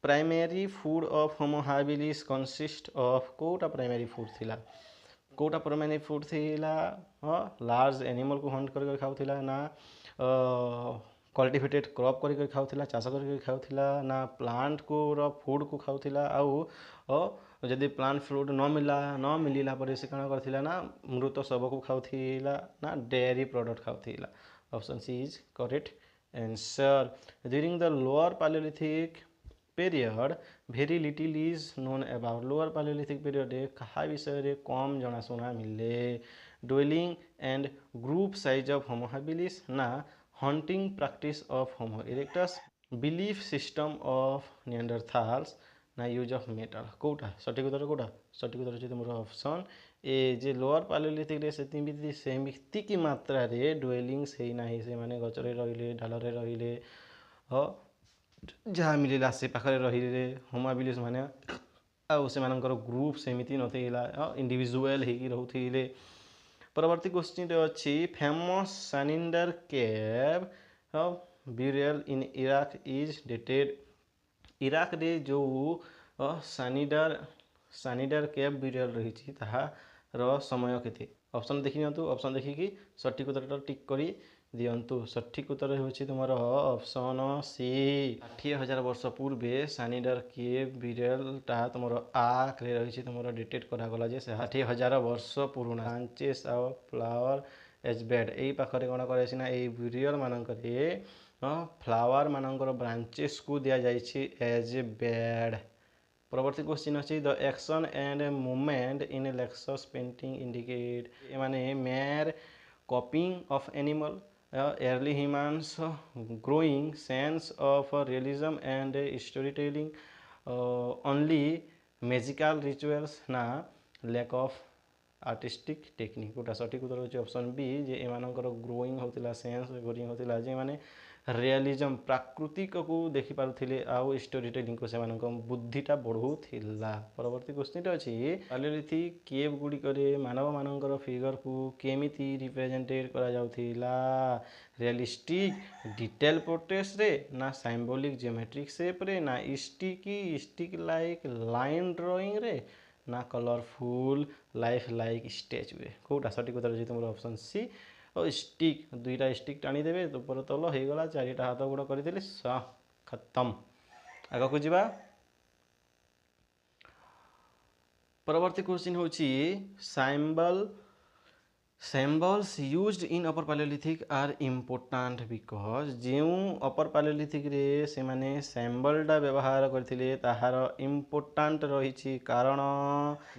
primary food of Homo habilis consist of कोटा प्राइमरी फूड थिला कोटा प्राइमरी फूड थिला लार्ज एनिमल को हंट कर खाऊला ना कल्टिवेटेड क्रॉप कर खाऊला चाष कर खाऊला ना प्लांट को फूड को खाऊला आउ जदि प्लांट फूड न मिलला पर से कौन करथिला ना मृत शव को खाऊला ना डेयरी प्रोडक्ट खाऊला option C is correct answer. During the lower Palaeolithic period very little is known about lower paleolithic period कहा विषय रे कम जनाशुना मिले dwelling and group size of homo habilis ना hunting practice of homo erectus belief system of neanderthals ना use of metal Kota सठिक उत्तर कोटा सठिक उत्तर अच्छे मोर option A J lower Palaeolithic रे सेमिति मात्रा रे ड्वेलिंग्स है ना से माने गचरे रहिले ढालरे रहिले जहाँ मिले से पाखे रही होमो हाबिलिस माने आउ से ग्रुप सेमिति नथिला इंडिविजुअल हो रोले। परवर्ती क्वेश्चन अच्छी famous Shanidar cave burial in Iraq is dated Iraq रे जो सानिडर केव ब्यूरियल रही ताहार समय केते ऑप्शन देखि नियंतु ऑप्शन देखिकी सठिक उत्तर टिक करी दियंतु सठिक उत्तर होछि तुमर ऑप्शन सी 60,000 वर्ष पूर्वे सानिडर केव ब्यूरियलटा तुमर आर्क रे रही तुमर डिटेक्ट करागला जे 60,000 वर्ष पुराना ब्रांचेस आउ फ्लावर एज बेड एई पाखरे कोन करैछि ना एई ब्यूरियल मानकरे फ्लावर मानकर ब्रांचेस को दिया जाइछि एज बेड। परवर्ती क्वेश्चन अच्छी the action and movement in Lascaux painting indicate माने मेयर copying of animal early humans growing sense of realism and storytelling only magical rituals ना lack of आर्टिस्टिक टेक्निक गोटा सठिक उत्तर होची ऑप्शन बी जे एमानकर ग्रोइंग होतिला सेंस ग्रोइंग होतिला जे माने रियलिज्म प्राकृतिक को देखि पारुथिले आउ स्टोरी टेलिंग को सेमानक बुद्धिटा बढ़ौथिला। परवर्ती क्वेश्चन अछि पैलियोलिथिक केव गुडी करे मानव मानकर फिगर को केमिति रिप्रेजेंटेड करा जाउथिला रियलिस्टिक डिटेल पोर्ट्रेट्स रे ना सिंबॉलिक ज्योमेट्रिक शेप रे ना स्टिक लाइक लाइन ड्राइंग रे ना कलरफुल लाइफ लाइक स्टेचू रे कोटा सठिक उत्तर अछि तुमर ऑप्शन सी और स्टिक दुईटा स्टिक टाणी देवे ऊपर तल हो गला चारिटा हाथ गोड़ करदेले खत्म आग को जीवा। परवर्ती क्वेश्चन होची symbols used in upper paleolithic are important because जेउ upper paleolithic रे से माने symbol टा व्यवहार करथिले ताहार important रहिछि कारण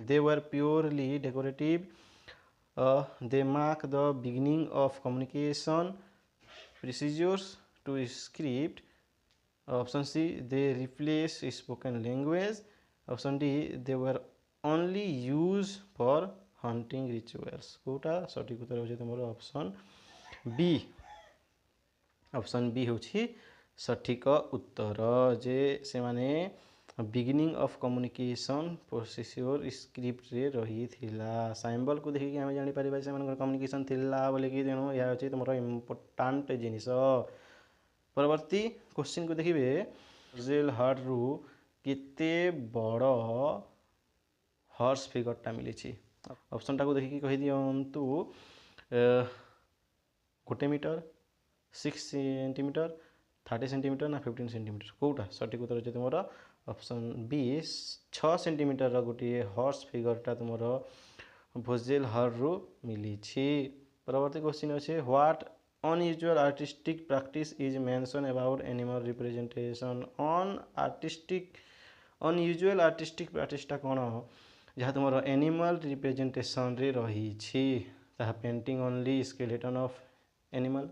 they were purely decorative they mark the beginning of communication procedures to script option C they replace spoken language option D they were only used for hunting rituals Kota सठिक उत्तर होछि तुमरो ऑप्शन बी ऑप्शन बी होछि सठिक उत्तर जे से माने beginning of communication processor script रे रही थिला सिंबल को देखि हम जानि परिबा से मानकर कम्युनिकेशन थिला बोले कि तेनो या अछि तुमरो इंपोर्टेंट जिनिस। परवर्ती क्वेश्चन को देखिबे जेल हार्ड रु केते बड़ हॉर्स फिगरटा मिली ऑप्शन टा को देखि कहि दियंतु 1 मीटर 6 सेंटीमीटर 30 सेंटीमीटर ना 15 सेंटीमीटर कोटा सठिक उत्तर अछि तुमरो ऑप्शन बी 6 सेंटीमीटर रो गोटे हॉर्स फिगरटा तुमर भोजेल हर रो मिली छी। परवर्ती क्वेश्चन अछि what unusual artistic practice is mention about animal representation unusual artistic प्रैक्टिसटा कोन जहाँ तुम एनिमल रिप्रेजेंटेशन रे रही छी ताहा painting only skeleton of animal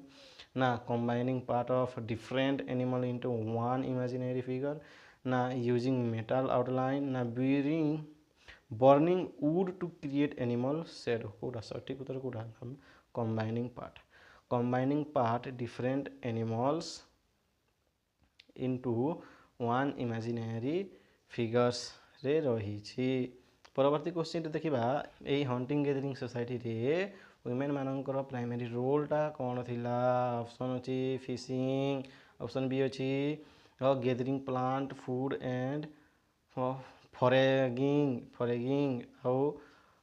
ना combining part of different animal into one imaginary figure ना यूजिंग मेटल आउटलाइन ना burning wood to create animal shade କେଉଁଟା ସଠିକ୍ ଉତ୍ତର କେଉଁଟା combining part different animals into one imaginary figures रे रही। परवर्ती क्वेश्चन देखा यही हंटिंग गैदरिंग सोसाइटी रे वुमेन मानकर प्राइमरी रोलटा कौन थिला? ऑप्शन अच्छी फिशिंग, ऑप्शन बी अच्छी गैदरिंग प्लांट फूड एंड फॉरेगिंग आउ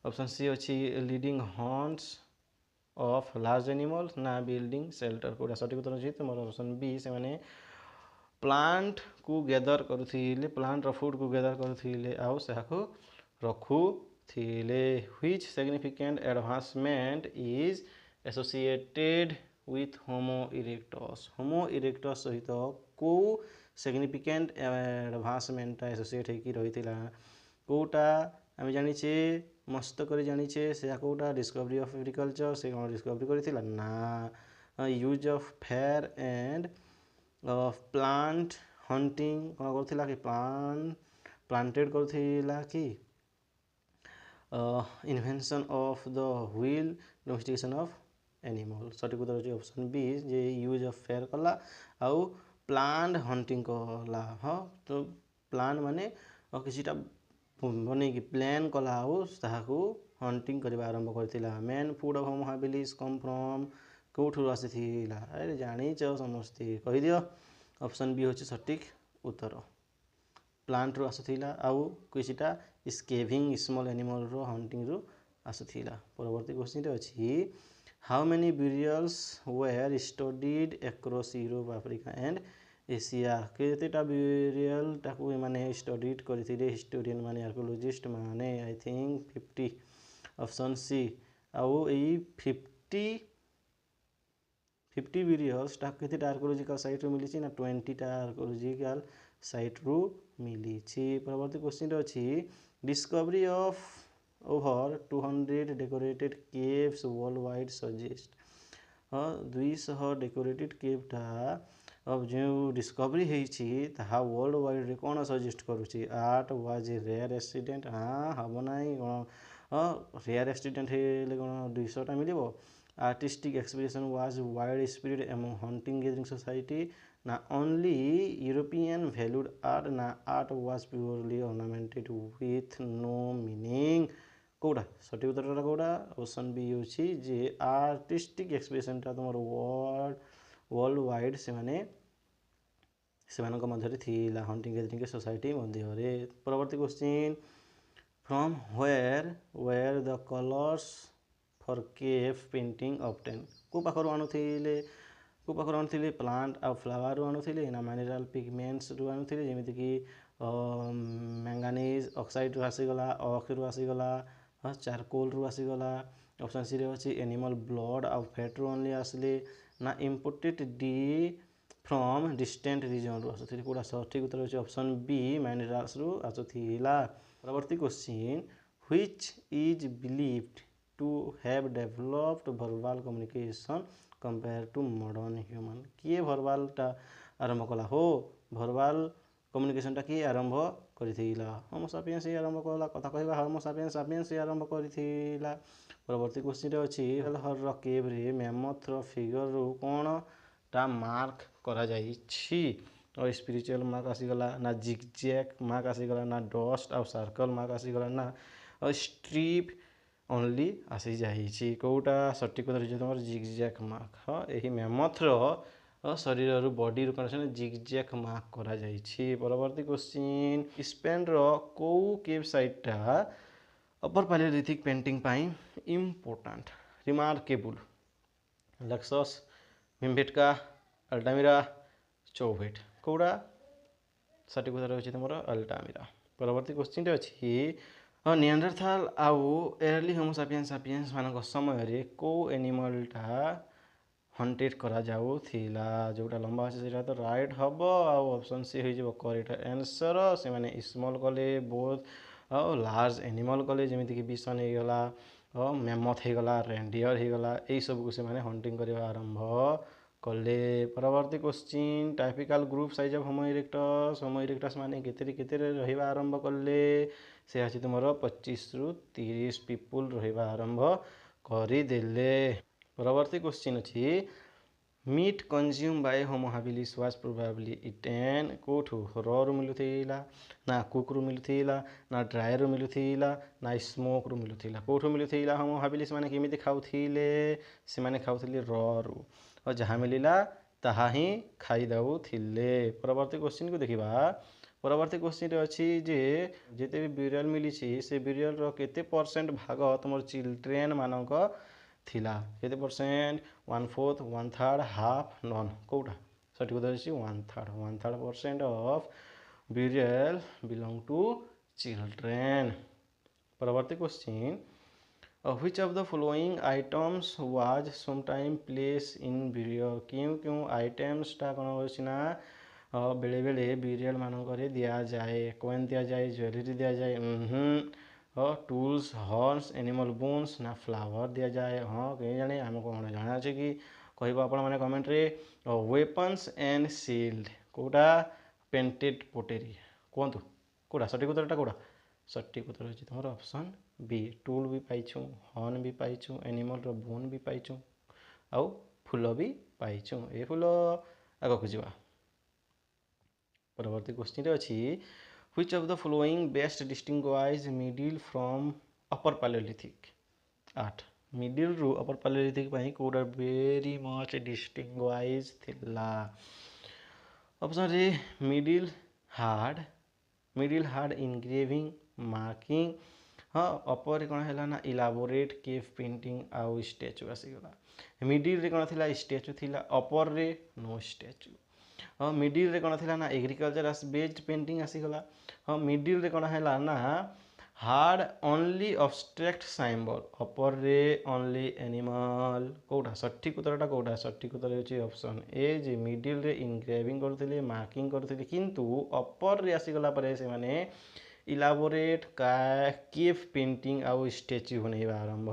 ऑप्शन सी अच्छी leading haunts of large animals ना बिल्डिंग शेल्टर कोटा सठिक उत्तर अच्छी तुम ऑप्शन बी से माने प्लांट को गैदर करुथिले प्लांट फूड को गैदर करुथिले आउ सेहाको रखुथिले। Which significant advancement is associated with Homo erectus सहित को सिग्निफिकेंट एडवांसमेंट एसोसिएट होकी रहिथिला कोटा आम जानिचे मस्त कर जानिचे से कोटा डिस्कवरी ऑफ एग्रीकल्चर से कौन डिस्कवरी करथिला ना use of fire and plant hunting कौन करथिला कि प्लांटेड करथिला कि invention of the wheel domestication of animal सठिक उत्तर होची ऑप्शन बी जे यूज ऑफ फेयर कला आउ प्लांट हंटिंग कला। हाँ तो प्लांट माने किसीटा बने कि प्लान कला आउ ताहाकू हंटिंग करबा आरंभ करथिला। Main food of Homo habilis come from कोठु आसीथिला? अरे जानिच समस्ते कहि दियो ऑप्शन बी होची सठिक उत्तर प्लांट रो आसीथिला आउ किसीटा स्केविंग स्मॉल एनिमल रो हंटिंग रो आसीथिला। परवर्ती क्वेश्चन रे अछि how many burials were studied across Europe Africa and Asia केतेटा बुरियल टाकू माने स्टडीड करथिले हिस्टोरियन माने आर्कियोलॉजिस्ट माने आई थिंक 50 ऑप्शन सी आउ एई 50 बुरियल्स टा केतेटा आर्कियोलॉजिकल साइट रो मिलिछि ना 20 टा आर्कियोलॉजिकल साइट रो मिलिछि। परवर्ती क्वेश्चन रे अछि discovery of over 200 decorated caves world wide suggest 200 decorated केवटा अब जो डिस्कवरी होइछि ताहा वर्ल्ड वाइड रे कौन सजेस्ट करुछि? Art was a rare accident हाँ हम नाई कौन रेयर एक्सीडेंट हेले कौन 200 टा मिलिबो? Artistic expression was wide spread among hunting gathering society ना ओनली यूरोपियन वैल्यूड आर्ट ना art was purely ornamented with no meaning कोड़ा सठिक उत्तर कोड़ा ऑप्शन बी होछि जे आर्टिस्टिक एक्सप्रेशन टा तुमर वर्ल्ड वाइड से माने सेमानक मध्यरे थिला हंटिंग गैदरिंग सोसाइटी मध्यरे। परवर्ती question from where the colours for cave painting obtain को पाखरु आनुथिले प्लांट आ फ्लावर रु आनुथिले ना मिनरल पिगमेंट्स रु आनुथिले जेमिति कि मैंगानीज ऑक्साइड रु आसीगला ऑक रु आसीगला चारकोल रु आसीगला। ऑप्शन सी रे अछि एनिमल ब्लड आ फैट रु ओनली आसले ना इंपोर्टेड डी फ्रॉम डिस्टेंट रीजन रु आसुथिले कोडा सठिक उत्तर अछि ऑप्शन बी मिनरल्स रु आसुथिला। परवर्ती question which is believed to have developed verbal communication compare to modern human किए वर्बल टा आरंभ कला हो वर्बल कम्युनिकेशन टा किए आरंभ करिथिला? होमो सापियंस आरंभ कला कथा कहबा होमो सापियंस आरंभ करिथिला। परवर्ती क्वेश्चन रे अछि हर केव रे मैमथ रो फिगर रु कोन टा मार्क करा जाइछि? और स्पिरिचुअल मार्क आसीगला ना जिगजैग मार्क आसीगला ना डस्ट और सर्कल मार्क आसीगला ना और स्ट्रिप ओनली आसी जाइछि कोटा सठिक उत्तर जे तमर जिगजैग मार्क। हाँ एही मैमथ रो शरीर रु बॉडी रु कंडीशन जिगजैग मार्क करा जाइछि। परवर्ती क्वेश्चन स्पेन रो को केव साइट टा अपर पैलेolithic पेंटिंग पाई इम्पोर्टेंट रिमार्केबल लक्सस भिम्बेटका अल्टामिरा चौभेट कोड़ा सठिक उत्तर होछि तमर अल्टामिरा। परवर्ती क्वेश्चन रे अछि निएंडरथल आउ एर्ली होमो सापियंस मानक समय रे को एनिमल टा हंटेड करा जाउ थिला जोटा लंबा अछि सेटा तो राइट हबो आउ ऑप्शन सी होई जबो करेक्ट आंसर से माने स्मॉल कले बोथ और लार्ज एनिमल कले जेमिति कि बिसन हे गला मैमथ हे गला रेंडियर हे गला एई सब को से माने हंटिंग करबा आरंभ कले। परवर्ती question typical group size of Homo erectus माने केते रहिबा आरंभ कले से आछि तुमरो 25 रु 30 पीपुल रहिबा आरंभ करिदेले। परवर्ती क्वेश्चन अछि meat consume by Homo habilis was probably eaten कोठु रु मिलुथिला ना कुक रु मिलुथिला ना ड्राई रु मिलुथिला ना स्मोक रु मिलुथिला कोठु मिलुथिला होमो हाबिलिस माने केमिति खाउथिले से माने खाउथिले रु और जहाँ मिलिला ताहा ही खाई दउथिले। परवर्ती क्वेश्चन को देखिबा। परवर्ती क्वेश्चन रे अछि जे जेते भी बिरियल मिली से बिरियल रो केते परसेंट भाग तुमर चिल्ड्रेन मानक थिला केते परसेंट 1/4 1/3 हाफ नन कोटा सठी उत्तर अछि 1/3 percent of burial belong to children. परवर्ती question which of the following items was sometime placed in burial क्यों आइटम्स टा कौन होछि ना बेले बेले बिरियल मानकरे दिया जाए कॉइन दिया जाए ज्वेलरी दिया जाए टूल्स हॉर्न्स एनिमल बोन्स ना फ्लावर दिया जाए हाँ कहीं जाने आम कौन जाना अच्छे कि कहब आपण मैंने कमेंट रे वेपन्स एंड शिल्ड कोटा पेंटेड पोटेरी कहतु कोटा सठिक उत्तरटा कोटा सठिक उत्तर होछि तुमर ऑप्शन बी टूल भी पाइछु हॉर्न भी पाइछु एनिमल रो बोन भी पाइछु आउ फूल भी पाइछु ए फूल आग को जीवा। परवर्ती क्वेश्चन रे अछि which of the following best distinguish middle from upper Palaeolithic 8 middle रु अपर पैलेओलिथिक पई कोडा वेरी मच डिस्टिंग्विश थिला। ऑप्शन रे मिडिल हार्ड इनग्रेविंग मार्किंग हाँ अपर कौन है ना इलाबोरेट केव पेंटिंग आउ स्टैचू आसीगला मिडिल रे कौन थिला स्टैचू थिला अपर रे नो स्टैचू हाँ मिडिल रे कौन थिला ना एग्रीकल्चर बेस्ड पेंटिंग आसीगला हाँ मिडिल रे कौन है ना हार्ड ओनली अब्स्ट्रैक्ट सिंबल अपर रे ओनली एनिमल कोटा सठिक उत्तरटा कोटा सठिक उत्तर होची ऑप्शन ए जे मिडिल रे इनग्रेविंग करथिले मार्किंग करथिले किंतु अपर रे आसीगला परे से माने इलाबोरेट केव पेंटिंग आउ स्टैच्यू बनैबा आरंभ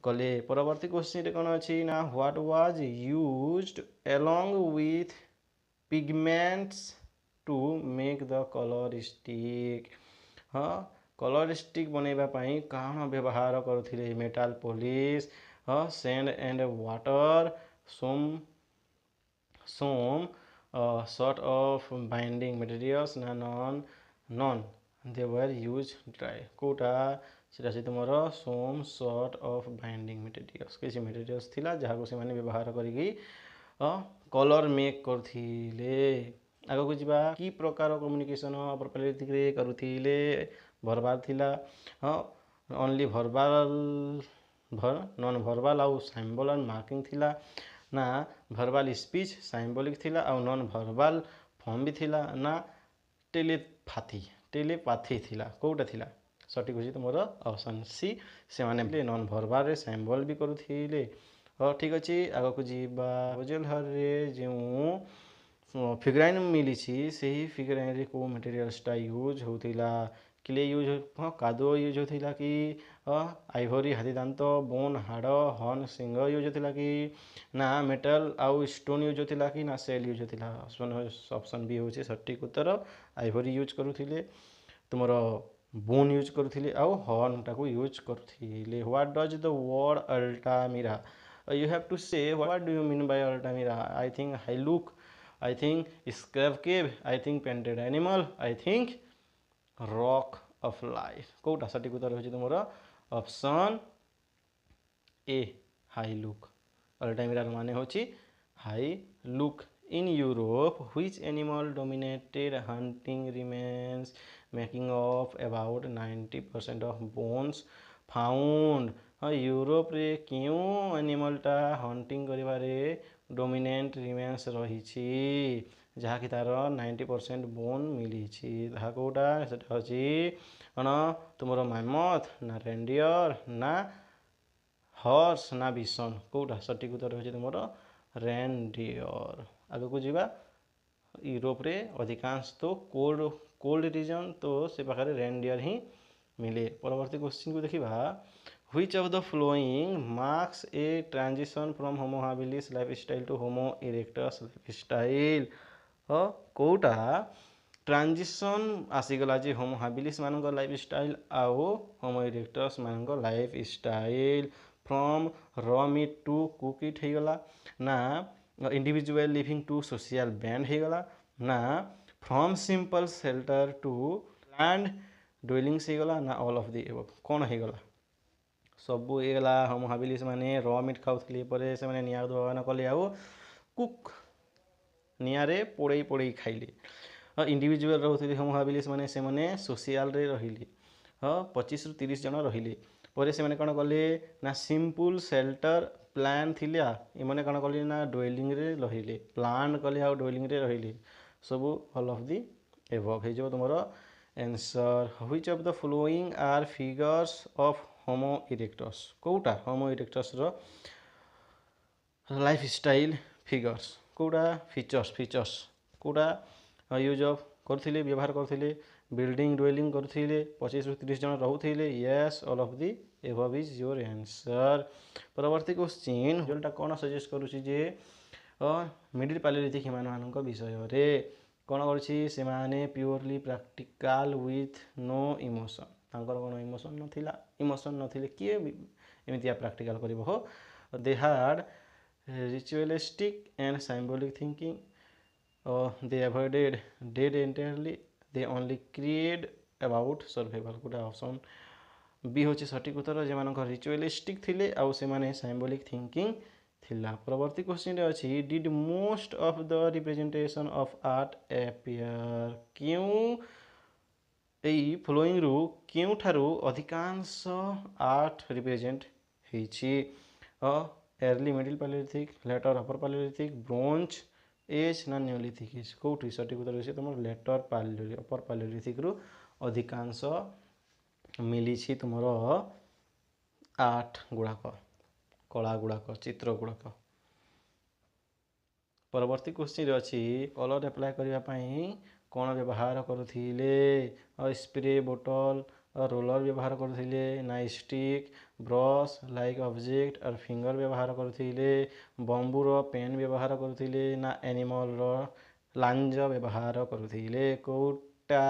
कले। परवर्ती क्वेश्चन रे कोन अछि ना what was used along with pigments to make the colour stick हाँ कलर स्टिक बनैबा पई काण व्यवहार करथिले मेटल पॉलिश हाँ sand and water some sort of binding materials ना none they were used dry Kota सेटा से तुमर सोम सॉर्ट ऑफ बाइंडिंग मटेरियल्स किसी मटेरियल्स थिला जहाँ को से माने व्यवहार करिकी कलर मेक करथिले। आगो को जीवा की प्रकार कम्युनिकेशन अपर पैलेओलिथिक रे करुथिले वर्बल थिला हाँ ओनली वर्बल नॉन वर्बल आउ सिंबल एंड मार्किंग थिला ना वर्बल स्पीच सिंबॉलिक थिला आउ नॉन वर्बल फॉर्म भी थिला ना टेलीपाथी थिला कोटा थिला सठिक होची तुमर ऑप्शन सी से माने नॉन वर्बल रे सिंबल भी करुथिले और ठीक अछि आगो को जीवा ओजेल हर रे जेउ फिगराइन मिली से ही फिगराइन रे को मटेरियल्स टा यूज होतिला क्ले यूज हाँ कादो यूज होतिला कि आइवरी हाथीदांत बोन हाड़ हॉर्न सिंग यूज होतिला कि ना मेटल आउ स्टोन यूज होतिला कि ना सेल यूज होतिला ऑप्शन बी होचे सठिक उत्तर आइवरी यूज करुथिले तुमर बोन यूज करुथिले आउ हॉर्न टाको यूज करुथिले। What does the word Altamira you have to say what do you mean by Altamira I think Hillock I think Scrap Cave I think Painted Animal I think Rock of Life कोटा सठिक उत्तर होची तुमरो option A Hillock Altamira माने होची Hillock in Europe which animal dominated hunting remains making up about 90% of bones found हाँ Europe रे क्यों एनिमल टा हंटिंग करिबारे डोमिनेंट रिमेन्स रही जहाँ कि तार 90% बोन मिली ताहा कोटा सेटा होची कौन तुमर मैमथ ना रेंडियर ना हॉर्स ना बिसन कोटा सठिक उत्तर होची तुमर रेंडियर। आगे को जीवा यूरोप रे अधिकांश तो कोल्ड रीजन तो से पाखरे रेंडियर ही मिले। परवर्ती क्वेश्चन को देखिबा Which of the following marks a transition from Homo habilis lifestyle to Homo erectus lifestyle? कोटा ट्रांजिशन आसीगला जे होमो हाबिलिस मानक लाइफ स्टाइल आउ होमो इरेक्टस मानक life style from raw meat to cook it होगला ना individual living to social band होगला ना from simple shelter to land dwellings होगला ना ऑल ऑफ द एबव कौन होगला सबू होगला होमो हाबिलिस माने रॉ मीट खाऊले परे से माने निया दहन कले आउ कुक निआरे पोड़े पोड़े खाइले इंडिविजुअल रोते होमो हाबिलिस माने से माने सोशल रे रहिले 25 ରୁ 30 जन रहिले पर से माने कौन कले ना सिंपल शेल्टर प्लान थिले इमाने कौन कले ना ड्वेलिंग रे रहिले प्लान कले आ ड्वेलिंग रे रहिले सब ऑल ऑफ दी एबव हे जो तुमरो answer which of the following are figures of Homo erectus कोटा होमो इरेक्टस रो लाइफ स्टाइल फिगर्स कोटा फीचर्स कोटा यूज ऑफ करथिले व्यवहार करथिले बिल्डिंग ड्वेलिंग करथिले 25 ରୁ 30 जन रहउथिले yes all of the above is your answer परवर्ती क्वेश्चन जोटा कोन सजेस्ट करूची जे मिडिल पैलियोलिथिक ह्यूमन मानक विषय रे कोन करछि से माने purely practical with no emotion तांकर कोन इमोशन नथिले किए एमितिया प्रैक्टिकल करिवो हो they had ritualistic and symbolic thinking they avoided dead entirely they only create about survival गोटे ऑप्शन बी होची सटीक उत्तर जे मानक रिचुअलिस्टिक थिले आउ से माने सिंबॉलिक थिंकिंग थिला परवर्ती क्वेश्चन रे अछि did most of the representation of art appear क्यों एई फॉलोइंग रु क्यों ठारू अधिकांश आर्ट रिप्रेजेंट हेछि early middle paleolithic later upper paleolithic bronze age ना neolithic age कोठी सटीक उत्तर होछि तुमर later paleolithic upper paleolithic रु अधिकांश मिली छि तुमर आर्ट गुड़ाक कला गुड़ाक चित्र गुड़ाक परवर्ती क्वेश्चन अछि कलर अप्लाई करबा पई कोन व्यवहार करूथिले स्प्रे बोतल रोलर व्यवहार करूथिले ना स्टिक ब्रश लाइक ऑब्जेक्ट और फिंगर व्यवहार करूथिले बंबू रो पेन व्यवहार करूथिले ना एनिमल रो लांज व्यवहार करूथिले कोटा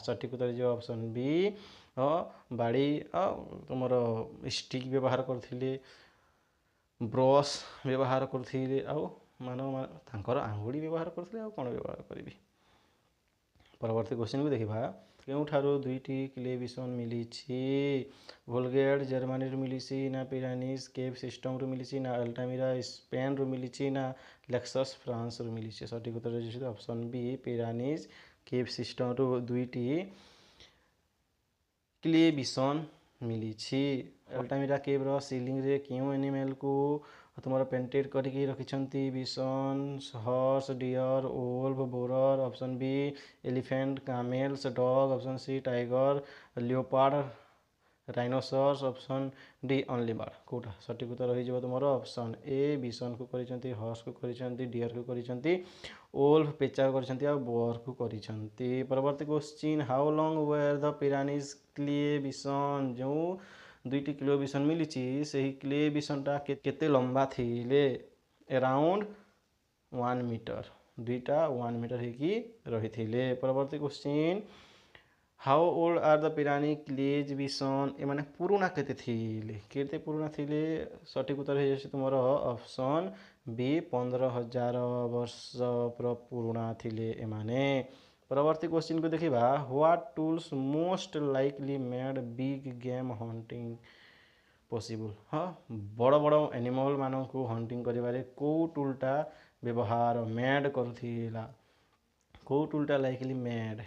सटीक उत्तर जो ऑप्शन बी बाड़ी तुमर स्टिक व्यवहार करूथिले ब्रश व्यवहार करूथिले आउ मानव तांकर आंगुड़ी व्यवहार करथिले आ कोन व्यवहार करिवि परवर्ती क्वेश्चन को देखिबा केउठारो दुईटी क्ले बिसन मिली छि वोल्गेट जर्मनी रु मिली छि ना पिरानिस केव सिस्टम रु मिली छि ना अल्टामिरा स्पेन रु मिली छि ना लेक्सस फ्रांस रु मिली छि सटीक उत्तर जे ऑप्शन बी पिरानिस केव सिस्टम रु दुईटी क्ले बिसन मिली छि अल्टामिरा केव रो सीलिंग रे क्यों एनिमल को तुमर पेंटेड करके रखिछंती bison horse deer wolf boar option B elephant camels dog option C tiger leopard rhinoceros option D only bird कोटा सटीक उत्तर होई जबो तुमर ऑप्शन ए बिसन को करिछंती हॉर्स को करिछंती डियर को करिछंती वोल्फ पेचा को करिछंती आ बोर को करिछंती परवर्ती question how long were the Pyrenees clay bison जो दुईटी क्ले बिसन मिली से क्ले बिसनटा केते लंबा थिले अराउंड 1 मीटर दुईटा 1 मीटर हेकी रही थिले परवर्ती question how old are the Pyrenees clays bison ए माने पुराना केते पुराना थिले सटीक उत्तर हे जसे तुमरो ऑप्शन बी 15,000 वर्ष पुराना थिले ए माने परवर्ती क्वेश्चन को देखिबा what tools most likely made big game hunting possible बड़ बड़ एनिमल मानन को हंटिंग करिबारे को टूलटा व्यवहार मेड करथिला को टूलटा लाइकली मेड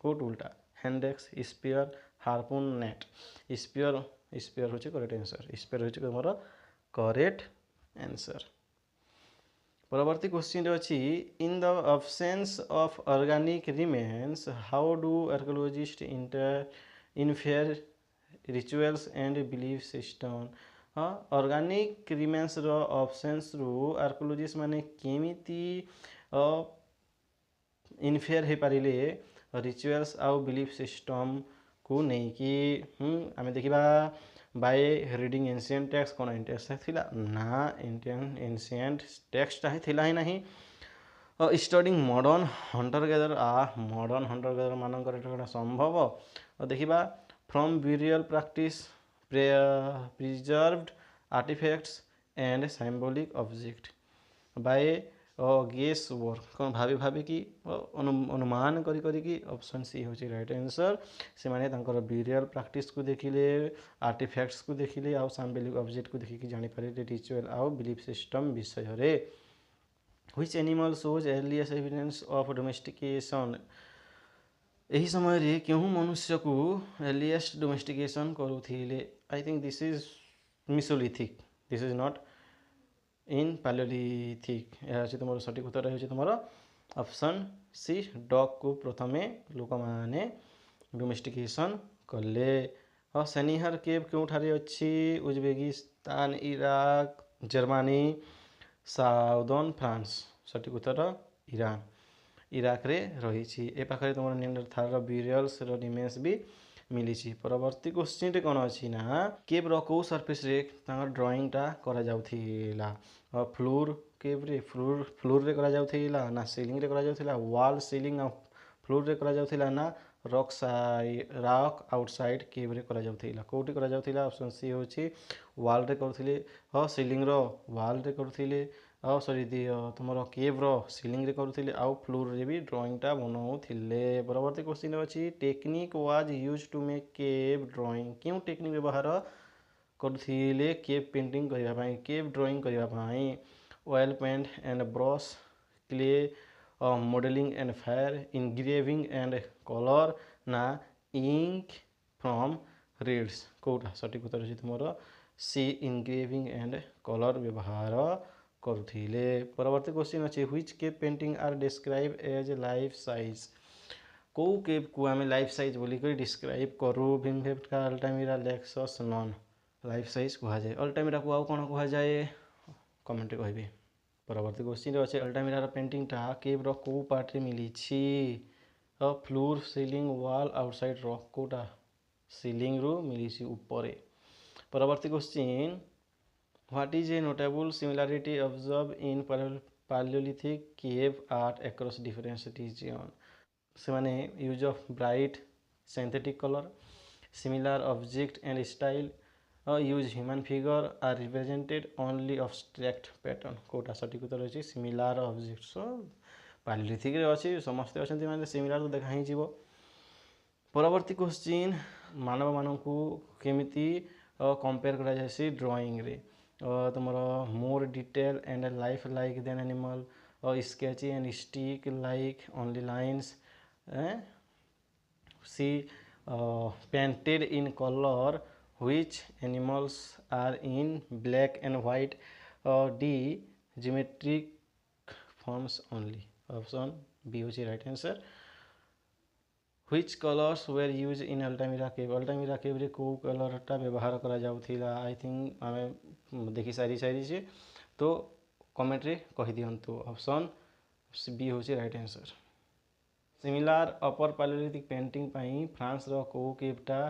को टूलटा hand axe spear harpoon net spear होचे करेक्ट आंसर स्पीयर होचे हमर करेक्ट आंसर परवर्ती क्वेश्चन अछि in the absence of organic remains how do archaeologist infer rituals and belief system organic remains रो absence रु archaeologist माने केमिति इन्फेयर हे पारिले रिचुअल्स आउ बिलीफ सिस्टम को नहीं कि आमे देखिबा बाय रीडिंग एनसीएंट टेक्स्ट कौन इंटेक्स थिला ना एनसीएंट टेक्सटा ही थिला ही नहीं studying modern hunter gather modern hunter gather मानकर एटा संभव देखिबा from burial practice preserved artifacts and symbolic object by guess work कौन भाभी भाभी कि अनुमान करी करी कि ऑप्शन सी होची राइट आंसर से माने तांकर ब्यूरियल प्रैक्टिस को देखिले आर्टिफैक्ट्स को देखिले आउ सिंबॉलिक ऑब्जेक्ट को देखि कि जानि पारे रिचुअल आउ बिलीफ सिस्टम विषय रे which animal shows earliest evidence of domestication यही समय रे केहू मनुष्य को अर्लीस्ट डोमेस्टिकेशन करुथिले I think this is Mesolithic this is not in Palaeolithic यह हूँ तुम सठिक उत्तर हो तुम ऑप्शन सी डग को प्रथमे लोक मैंने डोमेस्टिकेशन कले हाँ सेनिहर केव क्योंठारे अच्छी Uzbekistan Iraq Germany southern France सठिक उत्तर ईरान इराक रे रही ए पाखे तुम नियंडरथाल ब्यूरियल्स रिमेन्स भी मिली परवर्ती क्वेश्चन रे कौन अच्छी ना केव रो सरफेस रे ड्रॉइंगटा करा जाउथिला फ्लोर केव रे फ्लोर रे करा जाउथिला ना सीलिंग रे करा जाउथिला वॉल सीलिंग फ्लोर रे करा जाउथिला ना रॉक आउटसाइड केव रे करा जाउथिला कोठी करा जाउथिला ऑप्शन सी होची वॉल रे करथिले ह सीलिंग रो वॉल रे करथिले आ सॉरी तुमर केव रो सीलिंग रे करथिले आउ फ्लोर रे भी ड्राइंगटा बनाउथिले परवर्ती क्वेश्चन अछि technique was used to make cave drawing क्यों टेक्निक व्यवहार करथिले केव पेंटिंग करिया पई केव ड्राइंग करिया पई oil paint and brush clay modelling and fire engraving and colour ना इंक फ्रॉम रीड्स कोटा सठिक उत्तर अछि तुमर सी इनग्रेविंग एंड कलर व्यवहार करुथिले परवर्ती क्वेश्चन अछि which cave painting are describe as life size को केव को आम लाइफ साइज बोलिक डिस्क्राइब करूँ Bhimbetka Altamira Lascaux none life size कह जाए अल्टामिरा को आउ कौन कह जाए कमेंट कहे परवर्ती क्वेश्चन अच्छे अल्टामिरार पेंटिंगटा केव्र को पार्ट रे मिली floor ceiling wall outside rock कोटा सीलिंग रू मिली ऊपर परवर्ती question what is a notable similarity observe in Palaeolithic cave art across different region से माने use of bright synthetic colour similar object and style use human figure are represented only abstract pattern कोटा सठिक उत्तर अच्छी similar objects Palaeolithic रे अच्छी समस्ते अच्छा माने सिमिलर तो देखा ही परवर्ती क्वेश्चन मानव मानक केमिति कंपेयर करा जायसी ड्राइंग रे तुम more detail and life like than animal sketchy and stick like only lines C painted in color which animals are in black and white D geometric forms only option B होची right answer which colors were used in Altamira cave रे को colour टा व्यवहार करा जाउथिला I think आमे देखि सारी तो कमेंट रे कहि दियंतु ऑप्शन बी होची right answer similar upper Palaeolithic painting पाई फ्रांस रो को केवटा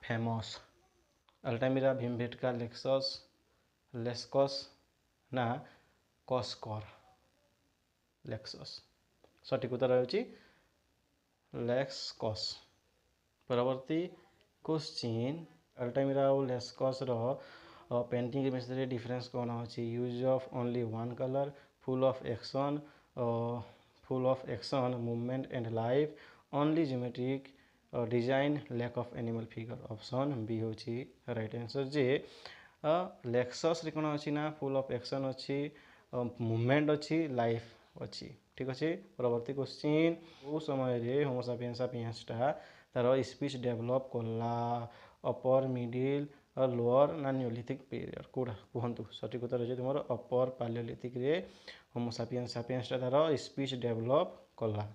फेमस अल्टामिरा भीमबेटका लेस्कस ना कस्कर लेक्सस सठिक उत्तर होची लेक्सकस परवर्ती क्वेश्चन अल्टामिरा और लेस्कस रो पेंटिंग में डिफरेंस कौन अच्छी use of only one colour full of action movement and life only geometric design lack of animal figure option B होची राइट आंसर जे लेक्सस रे कौन अच्छी ना फुल ऑफ एक्शन अच्छी मूवमेंट अच्छी लाइफ अच्छी ठीक अच्छे परवर्ती क्वेश्चन वो समय रे होमो सापियंसटा तार स्पीच डेभलप कला अपर मिडिल और लोअर ना नियोलिथिक पीरियड कोड़ा कहतु सठिक उत्तर अच्छे तुम अपर पैलियोलिथिक रे होमो सापियंसटा तार स्पीच डेभलप कला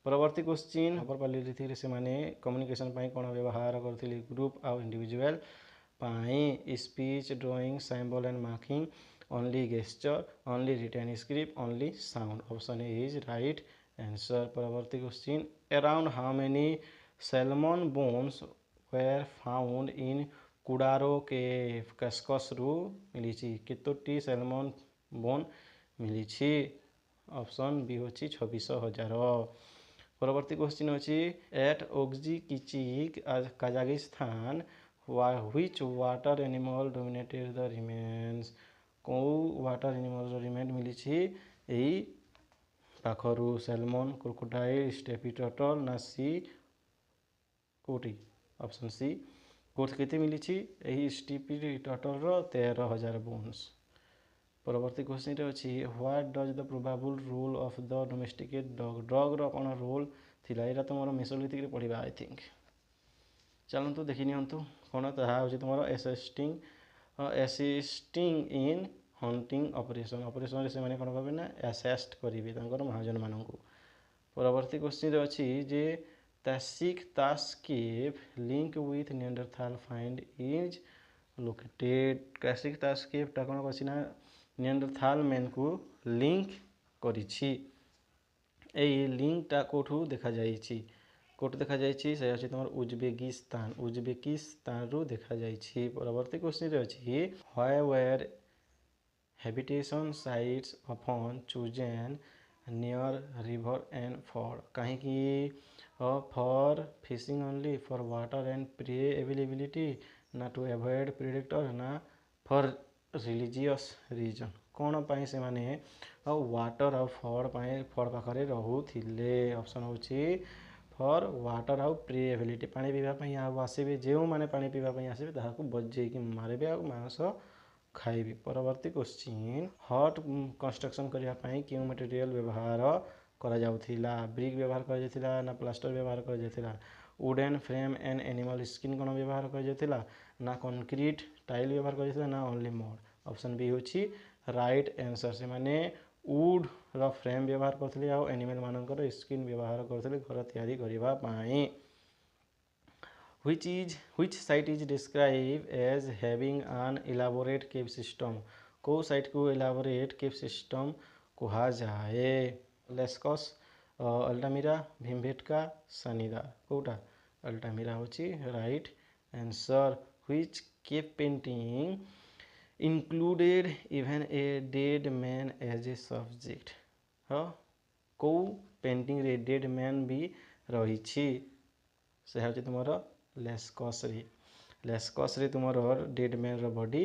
परवर्ती क्वेश्चन अपर पैलियोलिथिक रे से माने कम्युनिकेशन पाई कोन व्यवहार करथिले ग्रुप आउ इंडिविजुअल पाई speech drawing symbol and marking only gesture only written script only sound option A is right answer परवर्ती question around how many salmon bones were found in Kudaro cave କାସ୍କସରୁ ମିଳିଛି। କେତୋଟି salmon bone ମିଳିଛି? Option B ହେଉଛି 26,000। ପରବର୍ତ୍ତୀ question ଅଛି at Ogzi Kichik Kazakhstan which water animal dominated the remains. କେଉଁ water ଏନିମଲ୍ର ରିମେନ୍ ମିଳିଛି ଏହି ପାଖରୁ? ସାଲମନ୍, କ୍ରୋକୋଡାଇଲ୍, ଷ୍ଟେପି ଟର୍ଟଲ୍ ନା ସି କେଉଁଠି? Option C. କେଉଁଠି କେତେ ମିଳିଛି ଏହି ଷ୍ଟେପି ଟର୍ଟଲ୍ର? 13,000 ବୋନ୍ସ। ପରବର୍ତ୍ତୀ କ୍ୱେଶ୍ଚିନ୍ରେ ଅଛି what does the probable role of the domesticate dog. ଡଗ୍ର କ'ଣ ରୋଲ୍ ଥିଲା? ଏଇଟା ତୁମର ମେସୋଲିଥିକରେ ପଢ଼ିବା ଆଇ ଥିଙ୍କ। ଚାଲନ୍ତୁ ଦେଖି ନିଅନ୍ତୁ କ'ଣ। ତାହା ହେଉଛି ତୁମର ଆସିଷ୍ଟିଂ ଇନ୍ ହଣ୍ଟିଂ ଅପରେସନ୍। ଅପରେସନ୍ରେ ସେମାନେ କ'ଣ କରିବେ ନା ଆସେଷ୍ଟ କରିବେ ତାଙ୍କର ମହାଜନମାନଙ୍କୁ। ପରବର୍ତ୍ତୀ କ୍ୱେଶ୍ଚିନ୍ରେ ଅଛି ଯେ Teshik Tash cave link with Neanderthal find is located. Teshik Tash କେଭ୍ଟା କ'ଣ କରିଛି ନା ନିଅଣ୍ଡରଥାଲ୍ ମ୍ୟାନ୍କୁ ଲିଙ୍କ କରିଛି। ଏଇ ଲିଙ୍କଟା କେଉଁଠୁ ଦେଖାଯାଇଛି? କେଉଁଠୁ ଦେଖାଯାଇଛି? ସେ ଅଛି ତୁମର ଉଜବେକିସ୍ତାନ। ଉଜବେକିସ୍ତାନରୁ ଦେଖାଯାଇଛି। ପରବର୍ତ୍ତୀ କ୍ୱେଶ୍ଚିନ୍ରେ ଅଛି why were habitation sites often chosen near river and flood। କାହିଁକି? for fishing only, for water and prey availability, ନା to avoid predator, ନା for religious reason। କ'ଣ ପାଇଁ ସେମାନେ ୱାଟର ଆଉ ଫ୍ଲଡ଼ ପାଖରେ ରହୁଥିଲେ? ଅପସନ୍ ହେଉଛି ଫର୍ ୱାଟର ଆଉ ପ୍ରେ ଏବିଲିଟି। ପାଣି ପିଇବା ପାଇଁ ଆଉ ଆସିବେ, ଯେଉଁମାନେ ପାଣି ପିଇବା ପାଇଁ ଆସିବେ ତାହାକୁ ବଜେଇକି ମାରିବେ ଆଉ ମାଂସ ଖାଇବେ। ପରବର୍ତ୍ତୀ କ୍ୱେଶ୍ଚିନ୍ ହଟ୍ କନଷ୍ଟ୍ରକ୍ସନ୍ କରିବା ପାଇଁ କେଉଁ ମେଟେରିଆଲ୍ ବ୍ୟବହାର କରାଯାଉଥିଲା? ବ୍ରିକ୍ ବ୍ୟବହାର କରାଯାଇଥିଲା ନା ପ୍ଲାଷ୍ଟର ବ୍ୟବହାର କରାଯାଇଥିଲା? Wooden frame and animal skin କ'ଣ ବ୍ୟବହାର କରାଯାଇଥିଲା? ନା କଂକ୍ରିଟ୍ ଟାଇଲ୍ ବ୍ୟବହାର କରାଯାଇଥିଲା ନା ଓନ୍ଲି ମଡ୍? ଅପସନ୍ ବି ହେଉଛି ରାଇଟ୍ ଆନ୍ସର୍। ସେମାନେ ଉଡ୍ର ଫ୍ରେମ୍ ବ୍ୟବହାର କରୁଥିଲେ ଆଉ ଆନିମାଲ୍ ମାନଙ୍କର ସ୍କିନ୍ ବ୍ୟବହାର କରୁଥିଲେ ଘର ତିଆରି କରିବା ପାଇଁ। Which site is described as having an elaborate cave system। କେଉଁ ସାଇଟ୍କୁ elaborate cave system କୁହାଯାଏ? ଲେସ୍କସ୍, ଅଲ୍ଟାମିରା, ଭୀମବେଟକା, ସାନିଦାର। କେଉଁଟା? ଅଲ୍ଟାମିରା ହେଉଛି right answer. Which cave painting included even a dead man as a subject। କେଉଁ ପେଣ୍ଟିଂରେ ଡେଡ୍ ମ୍ୟାନ୍ ବି ରହିଛି? ସେ ହେଉଛି ତୁମର ଲେସ୍କସ୍ରେ ତୁମର ଡେଡ୍ ମ୍ୟାନ୍ର ବଡି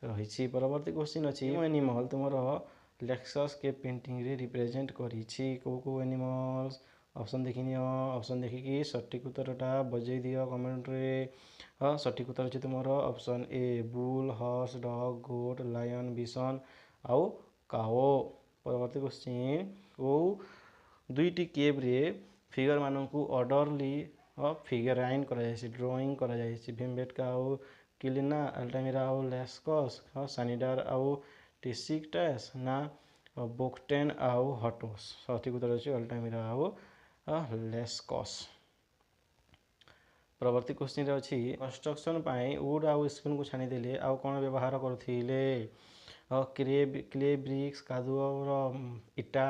ରହିଛି। ପରବର୍ତ୍ତୀ କ୍ୱେଶ୍ଚିନ୍ ଅଛି କେଉଁ ଆନିମଲ୍ ତୁମର ଲେସ୍କସ୍ କେଭ୍ ପେଣ୍ଟିଂରେ ରିପ୍ରେଜେଣ୍ଟ କରିଛି? କେଉଁ କେଉଁ ଆନିମଲ୍ସ? ଅପସନ୍ ଦେଖିନିଅ। ଅପସନ୍ ଦେଖିକି ସଠିକ୍ ଉତ୍ତରଟା ବଜେଇ ଦିଅ କମେଣ୍ଟରେ। ସଠିକ୍ ଉତ୍ତର ଅଛି ତୁମର ଅପସନ୍ ଏ ବୁଲ୍, ହର୍ସ, ଡଗ୍, ଗୋଟ୍, ଲାୟନ୍, ବିସନ୍ ଆଉ କାଓ। ପରବର୍ତ୍ତୀ କ୍ୱେଶ୍ଚିନ୍ କେଉଁ ଦୁଇଟି କେଭ୍ରେ ଫିଗର ମାନଙ୍କୁ ଅର୍ଡରଲି ଫିଗରାଇନ୍ କରାଯାଇଛି, ଡ୍ରଇଂ କରାଯାଇଛି? ଭୀମବେଟକା ଆଉ କିଲିନା, ଆଲ୍ଟାମିରା ଆଉ ଲେସ୍କସ୍, ସାନିଡାର ଆଉ ଟିସିକ୍ଟାସ୍ ନା ବୋକ୍ଟେନ୍ ଆଉ ହଟୋସ୍? ସଠିକ୍ ଉତ୍ତର ଅଛି ଅଲ୍ଟାମିରା ଆଉ ଲେସ୍କସ୍। ପରବର୍ତ୍ତୀ କ୍ୱେଶ୍ଚିନ୍ରେ ଅଛି କନଷ୍ଟ୍ରକ୍ସନ୍ ପାଇଁ ଉଡ୍ ଆଉ ସ୍କିନ୍କୁ ଛାଣିଦେଲେ ଆଉ କ'ଣ ବ୍ୟବହାର କରୁଥିଲେ? କ୍ଲେ ବ୍ରିକ୍ସ, କାଦୁଅର ଇଟା,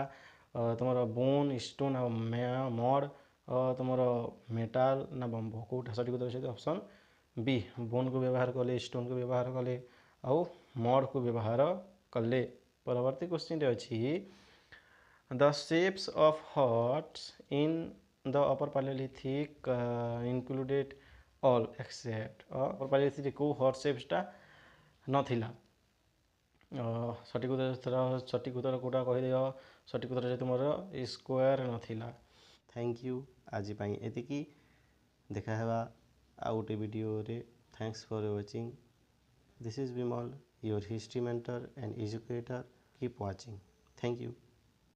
ତୁମର ବୋନ୍, ଷ୍ଟୋନ୍ ଆଉ ମଡ୍, ତୁମର ମେଟାଲ ନା ବମ୍ବୋ? କେଉଁଟା? ସଠିକ୍ ଉତ୍ତର ଅଛି ଅପସନ୍ ବି। ବୋନ୍କୁ ବ୍ୟବହାର କଲେ, ଷ୍ଟୋନ୍କୁ ବ୍ୟବହାର କଲେ ଆଉ ମଡ୍କୁ ବ୍ୟବହାର କଲେ। ପରବର୍ତ୍ତୀ କ୍ୱେଶ୍ଚିନ୍ରେ ଅଛି the shapes of huts in the upper Palaeolithic included all except. Upper ପାଲିଓଲିଥିକ୍ରେ କେଉଁ ହଟ୍ ସେପ୍ସଟା ନଥିଲା? ସଠିକ୍ ଉତ୍ତର କେଉଁଟା କହିଦିଅ। ସଠିକ୍ ଉତ୍ତର ଯେ ତୁମର ସ୍କୋୟାର ନଥିଲା। Thank you. ଆଜି ପାଇଁ ଏତିକି। ଦେଖା ହେବା ଆଉ ଗୋଟେ ଭିଡ଼ିଓରେ। Thanks for watching. This is Bimal, your history mentor and educator. Keep watching. Thank you.